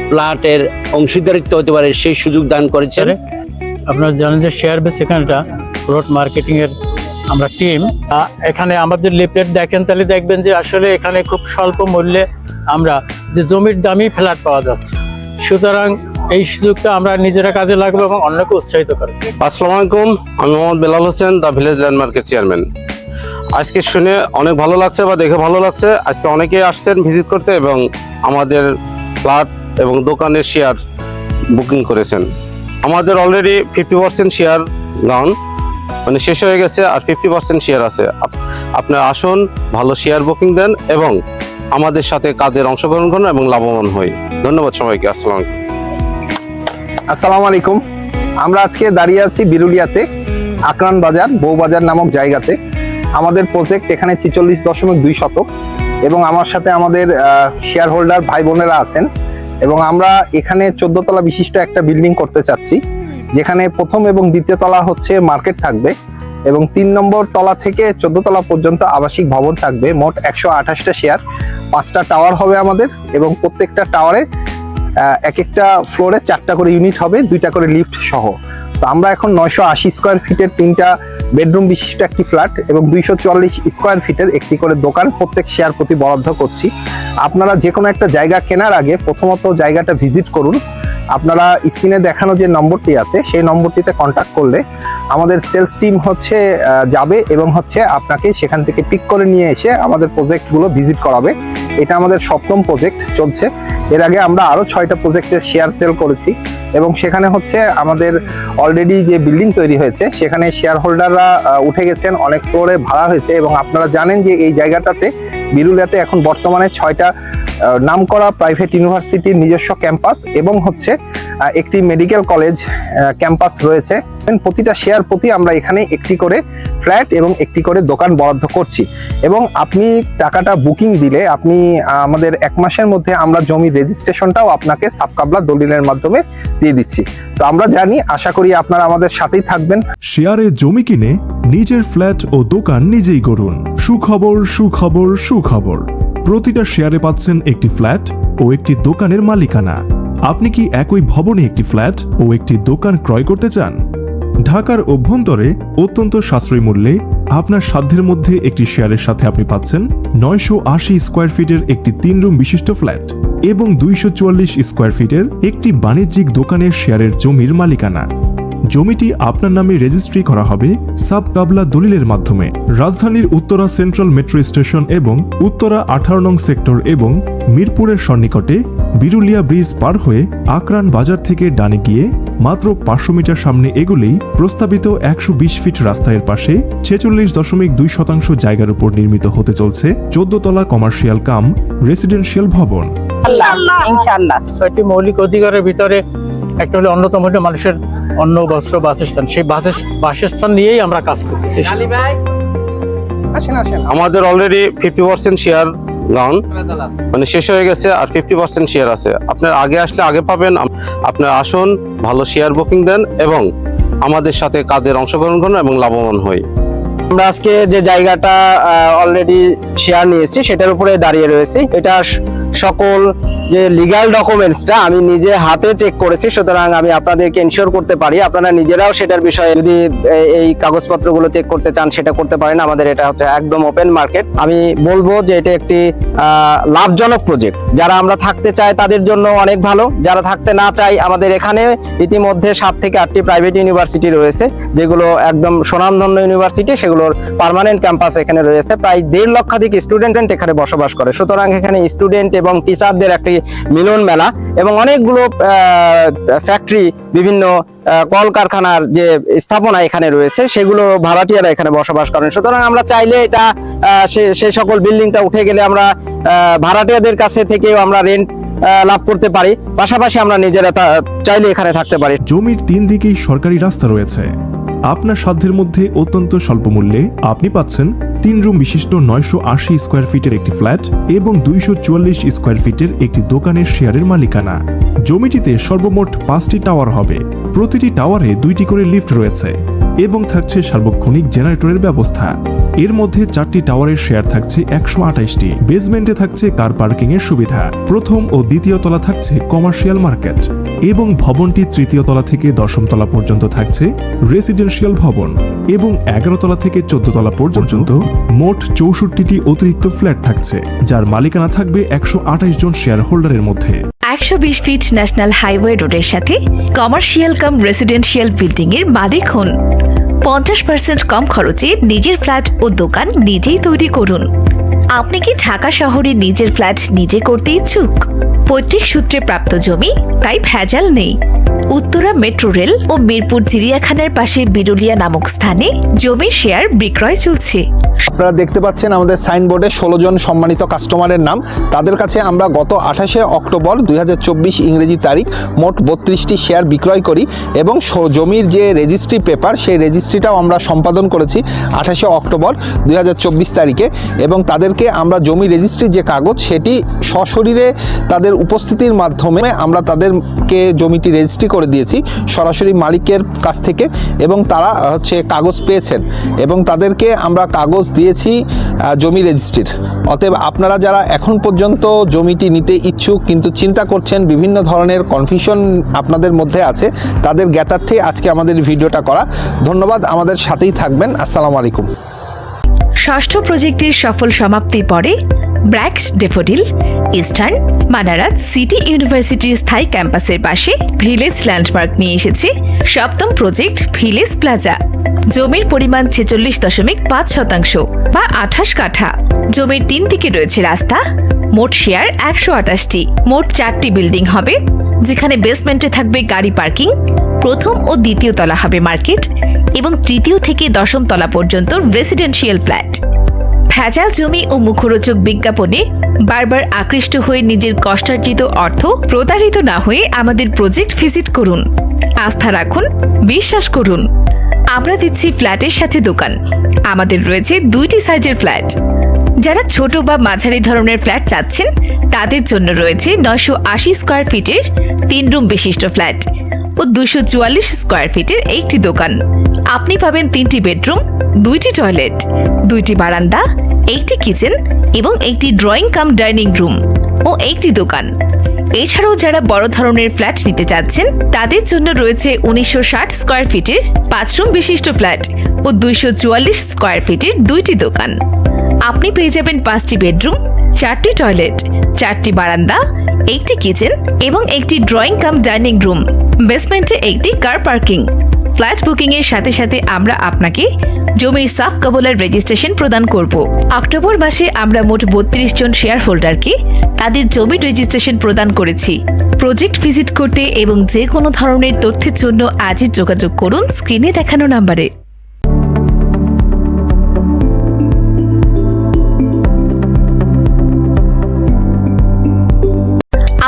ফ্ল্যাটের অংশীদারিত্ব হতে পারে সেই সুযোগ দান করেছেন। আপনারা জানেন যে শেয়ার বেস এখানটা প্লট মার্কেটিং এর আমরা টিম। এখানে আমাদের লিফলেট দেখেন তাহলে দেখবেন যে আসলে এখানে খুব স্বল্প মূল্যে আমরা যে জমির দামই ফ্ল্যাট পাওয়া যাচ্ছে। সুতরাং এই সুযোগটা আমরা নিজেরা কাজে লাগবো এবং অন্যকে উৎসাহিত করবো। আসসালামু আলাইকুম, আমি মোহাম্মদ বেলাল হোসেন, দ্য ভিলেজ ল্যান্ডমার্কের চেয়ারম্যান। আজকে শুনে অনেক ভালো লাগছে বা দেখে ভালো লাগছে। আজকে অনেকেই আসছেন ভিজিট করতে এবং আমাদের ফ্ল্যাট এবং দোকানের শেয়ার বুকিং করেছেন। আমাদের অলরেডি 50% শেয়ার ডাউন, মানে শেষ হয়ে গেছে, আর 50% শেয়ার আছে। আপনারা আসুন, ভালো শেয়ার বুকিং দেন এবং আমাদের সাথে কাজের অংশগ্রহণ করুন এবং লাভবান হই। ধন্যবাদ সবাইকে। আসসালামু আলাইকুম। আমরা আজকে দাঁড়িয়ে আছি বিরুলিয়াতে আকরান বাজার, বউবাজার নামক জায়গাতে। আমাদের প্রজেক্ট এখানে 46.2 শতক এবং আমার সাথে আমাদের শেয়ার হোল্ডার ভাই বোনেরা আছেন। এবং আমরা এখানে 14 তলা বিশিষ্ট একটা বিল্ডিং করতে চাচ্ছি, যেখানে প্রথম এবং দ্বিতীয় তলা হচ্ছে মার্কেট থাকবে এবং 3 নম্বর তলা থেকে 14 তলা পর্যন্ত আবাসিক ভবন থাকবে। মোট 128টা শেয়ার, 5টা টাওয়ার হবে আমাদের এবং প্রত্যেকটা টাওয়ারে এক একটা ফ্লোরে 4টা করে ইউনিট হবে, 2টা করে লিফট সহ। তো আমরা এখন 980 স্কয়ার ফিটের 3টা বেডরুম বিশিষ্ট একটি ফ্ল্যাট এবং 244 স্কয়ার ফিটের একটি করে দোকান প্রত্যেক শেয়ার প্রতি বরাদ্দ করছি। আপনারা যে কোনো একটা জায়গা কেনার আগে প্রথমত জায়গাটা ভিজিট করুন। আপনারা স্ক্রিনে দেখানো যে নম্বরটি আছে সেই নম্বরটিতে কন্ট্যাক্ট করলে আমাদের সেলস টিম হচ্ছে যাবে এবং হচ্ছে আপনাকে সেখান থেকে পিক করে নিয়ে এসে আমাদের প্রজেক্টগুলো ভিজিট করাবে। এটা আমাদের 7ম প্রজেক্ট চলছে। এর আগে আমরা আরো 6টা প্রজেক্টের শেয়ার সেল করেছি এবং সেখানে হচ্ছে আমাদের অলরেডি যে বিল্ডিং তৈরি হয়েছে সেখানে শেয়ার হোল্ডাররা উঠে গেছেন, অনেক ফ্লোরে ভাড়া হয়েছে। এবং আপনারা জানেন যে এই জায়গাটাতে বিরুলিয়াতে এখন বর্তমানে 6টা নামকরা প্রাইভেট ইউনিভার্সিটির নিজস্ব ক্যাম্পাস এবং হচ্ছে একটি মেডিকেল কলেজ ক্যাম্পাস রয়েছে। প্রতিটা শেয়ার প্রতি আমরা এখানে একটি করে ফ্ল্যাট এবং একটি করে দোকান বরাদ্দ করছি এবং আপনি টাকাটা বুকিং দিলে আপনি আমাদের 1 মাসের মধ্যে আমরা জমির রেজিস্ট্রেশনটাও আপনাকে সাবকাবলা দলিলের মাধ্যমে দিয়ে দিচ্ছি। তো আমরা জানি, আশা করি আপনারা আমাদের সাথেই থাকবেন। শেয়ারে জমি কিনে নিজের ফ্ল্যাট ও দোকান নিজেই করুন। সুখবর, সুখবর, সুখবর। প্রতিটা শেয়ারে পাচ্ছেন একটি ফ্ল্যাট ও একটি দোকানের মালিকানা। আপনি কি একই ভবনে একটি ফ্ল্যাট ও একটি দোকান ক্রয় করতে চান? ঢাকার অভ্যন্তরে অত্যন্ত সাশ্রয়ী মূল্যে আপনার সাধ্যের মধ্যে একটি শেয়ারের সাথে আপনি পাচ্ছেন 980 স্কোয়ার ফিটের একটি 3 রুম বিশিষ্ট ফ্ল্যাট এবং 244 স্কোয়ার ফিটের একটি বাণিজ্যিক দোকানের শেয়ারের জমির মালিকানা। জমিটি আপনার নামে রেজিস্ট্রি করা হবে সাব কাবলা দলিলের মাধ্যমে। রাজধানীর উত্তরা সেন্ট্রাল মেট্রো স্টেশন এবং উত্তরা 18 নং সেক্টর এবং মিরপুরের সন্নিকটে বিরুলিয়া ব্রিজ পার হয়ে আকরান বাজার থেকে ডানে গিয়ে মাত্র 500 মিটার সামনে এগুলেই প্রস্তাবিত 120 ফিট রাস্তার পাশে 46.2% জায়গার উপর নির্মিত হতে চলছে 14 তলা কমার্শিয়াল কাম রেসিডেন্সিয়াল ভবন। ইনশাআল্লাহ 6টি মৌলিক অধিকারের ভিতরে একটা হলো অন্যতম হলো মানুষের অন্ন, বস্ত্র, বাসস্থান। সেই বাসস্থান নিয়েই আমরা কাজ করতেছি। আমাদের অলরেডি 50% শেয়ার ডাউন, মানে শেষ হয়ে গেছে, আর 50% শেয়ার আছে। আপনার আগে আসলে আগে পাবেন। আপনার আসুন, ভালো শেয়ার বুকিং দেন এবং আমাদের সাথে কাজের অংশগ্রহণ করুন এবং লাভবান হই। আমরা আজকে যে জায়গাটা অলরেডি শেয়ার নিয়েছি সেটার উপরে দাঁড়িয়ে রয়েছি। এটা সকল যে লিগ্যাল ডকুমেন্টসটা আমি নিজে হাতে চেক করেছি, সুতরাং আমি আপনাদেরকে এনশিওর করতে পারি আপনারা নিজেরাও সেটার বিষয়ে যদি এই কাগজপত্রগুলো চেক করতে চান সেটা করতে পারেন। আমাদের এটা হচ্ছে একদম ওপেন মার্কেট। আমি বলবো যে এটা একটি লাভজনক প্রজেক্ট। যারা আমরা থাকতে চাই তাদের জন্য অনেক ভালো, যারা থাকতে না চাই, আমাদের এখানে ইতিমধ্যে 7 থেকে 8টি প্রাইভেট ইউনিভার্সিটি রয়েছে যেগুলো একদম স্বনামধন্য ইউনিভার্সিটি, সেগুলোর পার্মানেন্ট ক্যাম্পাস এখানে রয়েছে। প্রায় 1.5 লক্ষাধিক স্টুডেন্ট এখানে বসবাস করে। সুতরাং এখানে স্টুডেন্ট এবং টিচারদের একটি মিলন মেলা এবং অনেকগুলো ফ্যাক্টরি, বিভিন্ন কলকারখানার যে স্থাপনা এখানে রয়েছে সেগুলো ভাড়াটিয়ারা এখানে বসবাস করেন। সুতরাং আমরা চাইলে এটা সেই সকল বিল্ডিংটা উঠে গেলে আমরা ভাড়াটিয়াদের কাছে থেকেও আমরা রেন্ট লাভ করতে পারি, পাশাপাশি আমরা নিজেরা চাইলে এখানে থাকতে পারি। জমির 3 দিকেই সরকারি রাস্তা রয়েছে। আপনার সাধ্যের মধ্যে অত্যন্ত স্বল্প মূল্যে আপনি পাচ্ছেন 3 রুম বিশিষ্ট 980 স্কোয়ার ফিটের একটি ফ্ল্যাট এবং 244 স্কোয়ার ফিটের একটি দোকানের শেয়ারের মালিকানা। জমিটিতে সর্বমোট 5টি টাওয়ার হবে। প্রতিটি টাওয়ারে 2টি করে লিফট রয়েছে এবং থাকছে সার্বক্ষণিক জেনারেটরের ব্যবস্থা। এর মধ্যে 4টি টাওয়ারের শেয়ার থাকছে 128টি। বেসমেন্টে থাকছে কার পার্কিং এর সুবিধা। প্রথম ও দ্বিতীয় তলা থাকছে কমার্শিয়াল মার্কেট এবং ভবনটি 3য় তলা থেকে 10ম তলা পর্যন্ত থাকছে রেসিডেন্সিয়াল ভবন এবং 11 তলা থেকে 14 তলা পর্যন্ত মোট 64টি অতিরিক্ত ফ্ল্যাট থাকছে, যার মালিকানা থাকবে 128 জন শেয়ার হোল্ডারের মধ্যে। 120 ফিট ন্যাশনাল হাইওয়ে রোডের সাথে কমার্শিয়াল কাম রেসিডেন্সিয়াল বিল্ডিং এর মালিক হন। 50% কম খরচে নিজের ফ্ল্যাট ও দোকান নিজেই তৈরি করুন। আপনি কি ঢাকা শহরে নিজের ফ্ল্যাট নিজে করতে ইচ্ছুক? পৈতৃক সূত্রে প্রাপ্ত জমি, তাই ভেজাল নেই। উত্তরা মেট্রো রেল ও মিরপুর চিড়িয়াখানার পাশে বিরুলিয়া নামক স্থানে জমির শেয়ার বিক্রয় চলছে। আপনারা দেখতে পাচ্ছেন আমাদের সাইনবোর্ডে 16 জন সম্মানিত কাস্টমারের নাম। তাদের কাছে আমরা গত 28শে অক্টোবর 2024 ইংরেজি তারিখ মোট 32টি শেয়ার বিক্রয় করি এবং জমির যে রেজিস্ট্রি পেপার সেই রেজিস্ট্রিটাও আমরা সম্পাদন করেছি 28শে অক্টোবর 2024 তারিখে এবং তাদেরকে আমরা জমি রেজিস্ট্রির যে কাগজ সেটি সশরীরে তাদের উপস্থিতির মাধ্যমে আমরা তাদেরকে জমিটি রেজিস্ট্রি করে দিয়েছি সরাসরি মালিকের কাছ থেকে এবং তারা কাগজ পেয়েছেন এবং তাদেরকে আমরা কাগজ দিয়েছি জমি রেজিস্ট্রির। অতএব আপনারা যারা এখন পর্যন্ত জমিটি নিতে ইচ্ছুক কিন্তু চিন্তা করছেন, বিভিন্ন ধরনের কনফিউশন আপনাদের মধ্যে আছে, তাদের জ্ঞাতার্থে আজকে আমাদের ভিডিওটা করা। ধন্যবাদ, আমাদের সাথেই থাকবেন। আসসালামু আলাইকুম। ষষ্ঠ প্রজেক্টের সফল সমাপ্তির পরে ব্র্যাক্স ডেফোডিল ইস্টার্ন মানারাত সিটি ইউনিভার্সিটির স্থায়ী ক্যাম্পাসের পাশে ভিলেজ ল্যান্ডমার্ক নিয়ে এসেছে 7ম প্রজেক্ট ভিলেজ প্লাজা। জমির পরিমাণ 46.5% বা 28 কাঠা। জমির 3 দিকে রয়েছে রাস্তা। মোট শেয়ার 128টি। মোট 4টি বিল্ডিং হবে, যেখানে বেসমেন্টে থাকবে গাড়ি পার্কিং, প্রথম ও দ্বিতীয় তলা হবে মার্কেট এবং 3য় থেকে 10ম তলা পর্যন্ত রেসিডেন্সিয়াল ফ্ল্যাট। ভেজাল জমি ও মুখরোচক বিজ্ঞাপনে বারবার আকৃষ্ট হয়ে নিজের কষ্টার্জিত অর্থ প্রতারিত না হয়ে আমাদের প্রজেক্ট ভিজিট করুন। আস্থা রাখুন, বিশ্বাস করুন। আমরা দিচ্ছি ফ্ল্যাটের সাথে দোকান। আমাদের রয়েছে 2টি সাইজের ফ্ল্যাট। যারা ছোট বা মাঝারি ধরনের ফ্ল্যাট চাচ্ছেন তাদের জন্য রয়েছে 980 স্কোয়ার ফিটের 3 রুম বিশিষ্ট ফ্ল্যাট ও 244 স্কোয়ার ফিটের একটি দোকান। আপনি পাবেন 3টি বেডরুম, 2টি টয়লেট, 2টি বারান্দা, 1টি কিচেন এবং 1টি ড্রয়িং কাম ডাইনিং রুম ও 1টি দোকান। এছাড়াও যারা বড় ধরনের ফ্ল্যাট নিতে চাচ্ছেন তাদের জন্য রয়েছে 1960 স্কয়ার ফিটের 5 রুম বিশিষ্ট ফ্ল্যাট ও 244 স্কয়ার ফিটের 2টি দোকান। আপনি পেয়ে যাবেন 5টি বেডরুম, 4টি টয়লেট, 4টি বারান্দা, 1টি কিচেন এবং 1টি ড্রয়িং কাম ডাইনিং রুম, বেসমেন্টে 1টি কার পার্কিং। ফ্ল্যাট বুকিং এর সাথে সাথে আমরা আপনাকে জমির সাফ কবলার রেজিস্ট্রেশন প্রদান করব। অক্টোবর মাসে আমরা মোট 32 জন শেয়ার হোল্ডারকে তাদের জমির রেজিস্ট্রেশন প্রদান করেছি। প্রজেক্ট ভিজিট করতে এবং যে কোনো ধরনের তথ্যের জন্য আজই যোগাযোগ করুন স্ক্রিনে দেখানো নম্বরে।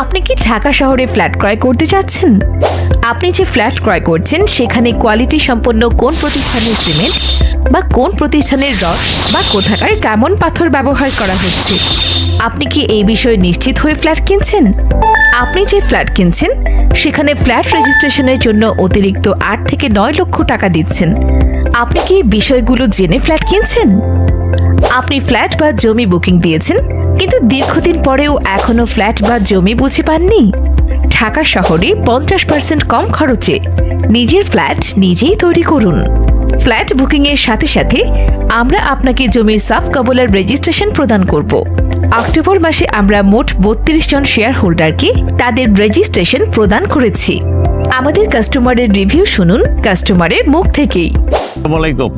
আপনি কি ঢাকা শহরে ফ্ল্যাট ক্রয় করতে চাচ্ছেন? আপনি যে ফ্ল্যাট ক্রয় করছেন সেখানে কোয়ালিটি সম্পন্ন কোন প্রতিষ্ঠানের সিমেন্ট বা কোন প্রতিষ্ঠানের রড বা কোথাকার কেমন পাথর ব্যবহার করা হচ্ছে, আপনি কি এই বিষয়ে নিশ্চিত হয়ে ফ্ল্যাট কিনছেন? আপনি যে ফ্ল্যাট কিনছেন সেখানে ফ্ল্যাট রেজিস্ট্রেশনের জন্য অতিরিক্ত 8 থেকে 9 লক্ষ টাকা দিচ্ছেন। আপনি কি এই বিষয়গুলো জেনে ফ্ল্যাট কিনছেন? আপনি ফ্ল্যাট বা জমি বুকিং দিয়েছেন কিন্তু দীর্ঘদিন পরেও এখনো ফ্ল্যাট বা জমি বুঝে পাননি? ঢাকা শহরে 50% কম খরচে নিজের ফ্ল্যাট নিজেই তৈরি করুন। ফ্ল্যাট বুকিং এর সাথে সাথে আমরা আপনাকে জমির সাফ কবলার রেজিস্ট্রেশন প্রদান করব। অক্টোবর মাসে আমরা মোট 32 জন শেয়ার হোল্ডারকে তাদের রেজিস্ট্রেশন প্রদান করেছি। আমাদের কাস্টমারের রিভিউ শুনুন কাস্টমারের মুখ থেকেই। আসসালামু আলাইকুম।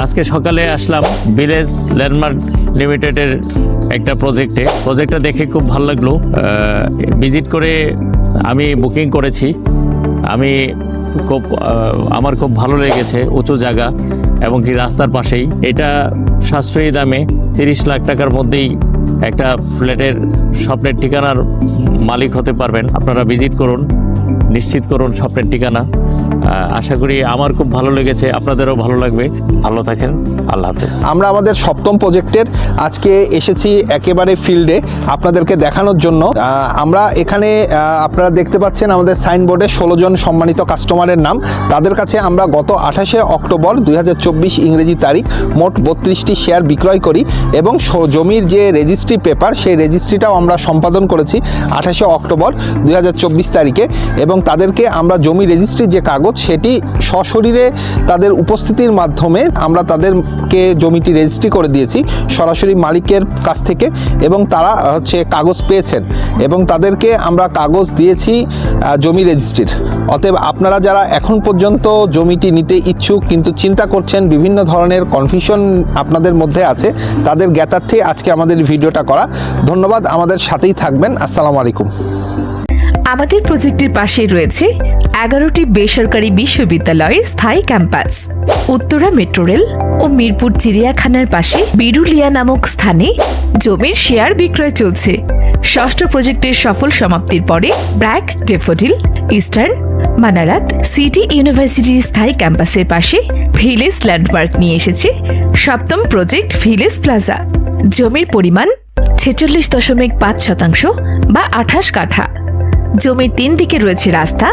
আজকে সকালে আসলাম ভিলেজ ল্যান্ডমার্ক লিমিটেডের একটা প্রজেক্টটা দেখে খুব ভালো লাগলো। ভিজিট করে আমি বুকিং করেছি। আমার খুব ভালো লেগেছে, উঁচু জায়গা এবং কি রাস্তার পাশেই। এটা সাশ্রয়ী দামে 30 লাখ টাকার মধ্যেই একটা ফ্ল্যাটের স্বপ্নের ঠিকানার মালিক হতে পারবেন। আপনারা ভিজিট করুন, নিশ্চিত করুন স্বপ্নের ঠিকানা। আশা করি আমার খুব ভালো লেগেছে, আপনাদেরও ভালো লাগবে। ভালো থাকেন, আল্লাহ হাফেজ। আমরা আমাদের সপ্তম প্রজেক্টের আজকে এসেছি একেবারে ফিল্ডে আপনাদেরকে দেখানোর জন্য। আমরা এখানে আপনারা দেখতে পাচ্ছেন আমাদের সাইনবোর্ডে 16 জন সম্মানিত কাস্টমারের নাম। তাদের কাছে আমরা গত 28শে অক্টোবর 2024 ইংরেজি তারিখ মোট 32টি শেয়ার বিক্রয় করি এবং জমির যে রেজিস্ট্রি পেপার সেই রেজিস্ট্রিটাও আমরা সম্পাদন করেছি 28শে অক্টোবর 2024 তারিখে। এবং তাদেরকে আমরা জমি রেজিস্ট্রির যে কাগজ সেটি সশরীরে তাদের উপস্থিতির মাধ্যমে আমরা তাদেরকে জমিটি রেজিস্ট্রি করে দিয়েছি সরাসরি মালিকের কাছ থেকে এবং তারা কাগজ পেয়েছেন এবং তাদেরকে আমরা কাগজ দিয়েছি জমি রেজিস্ট্রির। অতএব আপনারা যারা এখন পর্যন্ত জমিটি নিতে ইচ্ছুক কিন্তু চিন্তা করছেন, বিভিন্ন ধরনের কনফিউশন আপনাদের মধ্যে আছে, তাদের জ্ঞাতার্থে আজকে আমাদের ভিডিওটা করা। ধন্যবাদ, আমাদের সাথেই থাকবেন। আসসালামু আলাইকুম। আমাদের প্রজেক্টের পাশেই রয়েছে 11টি বেসরকারি বিশ্ববিদ্যালয়ের স্থায়ী ক্যাম্পাস। উত্তরা মেট্রো রেল ও মিরপুর চিড়িয়াখানার পাশে বিরুলিয়া নামক স্থানে জমির শেয়ার বিক্রয় চলছে। ষষ্ঠ প্রজেক্টের সফল সমাপ্তির পরে BRAC, daffodil, eastern, Manarat, city ইউনিভার্সিটির স্থায়ী ক্যাম্পাসের পাশে ভিলেজ ল্যান্ডমার্ক নিয়ে এসেছে সপ্তম প্রজেক্ট ভিলেজ প্লাজা। জমির পরিমাণ 46.5% বা 28 কাঠা। জমির 3 দিকে রয়েছে রাস্তা।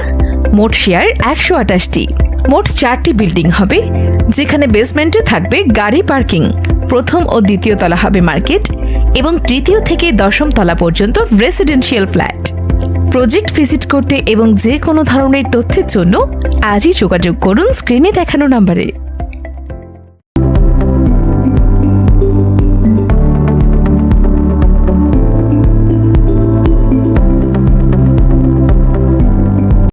মোট শেয়ার 128টি। মোট 4টি বিল্ডিং হবে যেখানে বেসমেন্টে থাকবে গাড়ি পার্কিং। প্রথম ও দ্বিতীয় তলা হবে মার্কেট এবং তৃতীয় থেকে 10ম তলা পর্যন্ত রেসিডেন্সিয়াল ফ্ল্যাট। প্রজেক্ট ভিজিট করতে এবং যে কোনো ধরনের তথ্যের জন্য আজই যোগাযোগ করুন স্ক্রিনে দেখানো নম্বরে।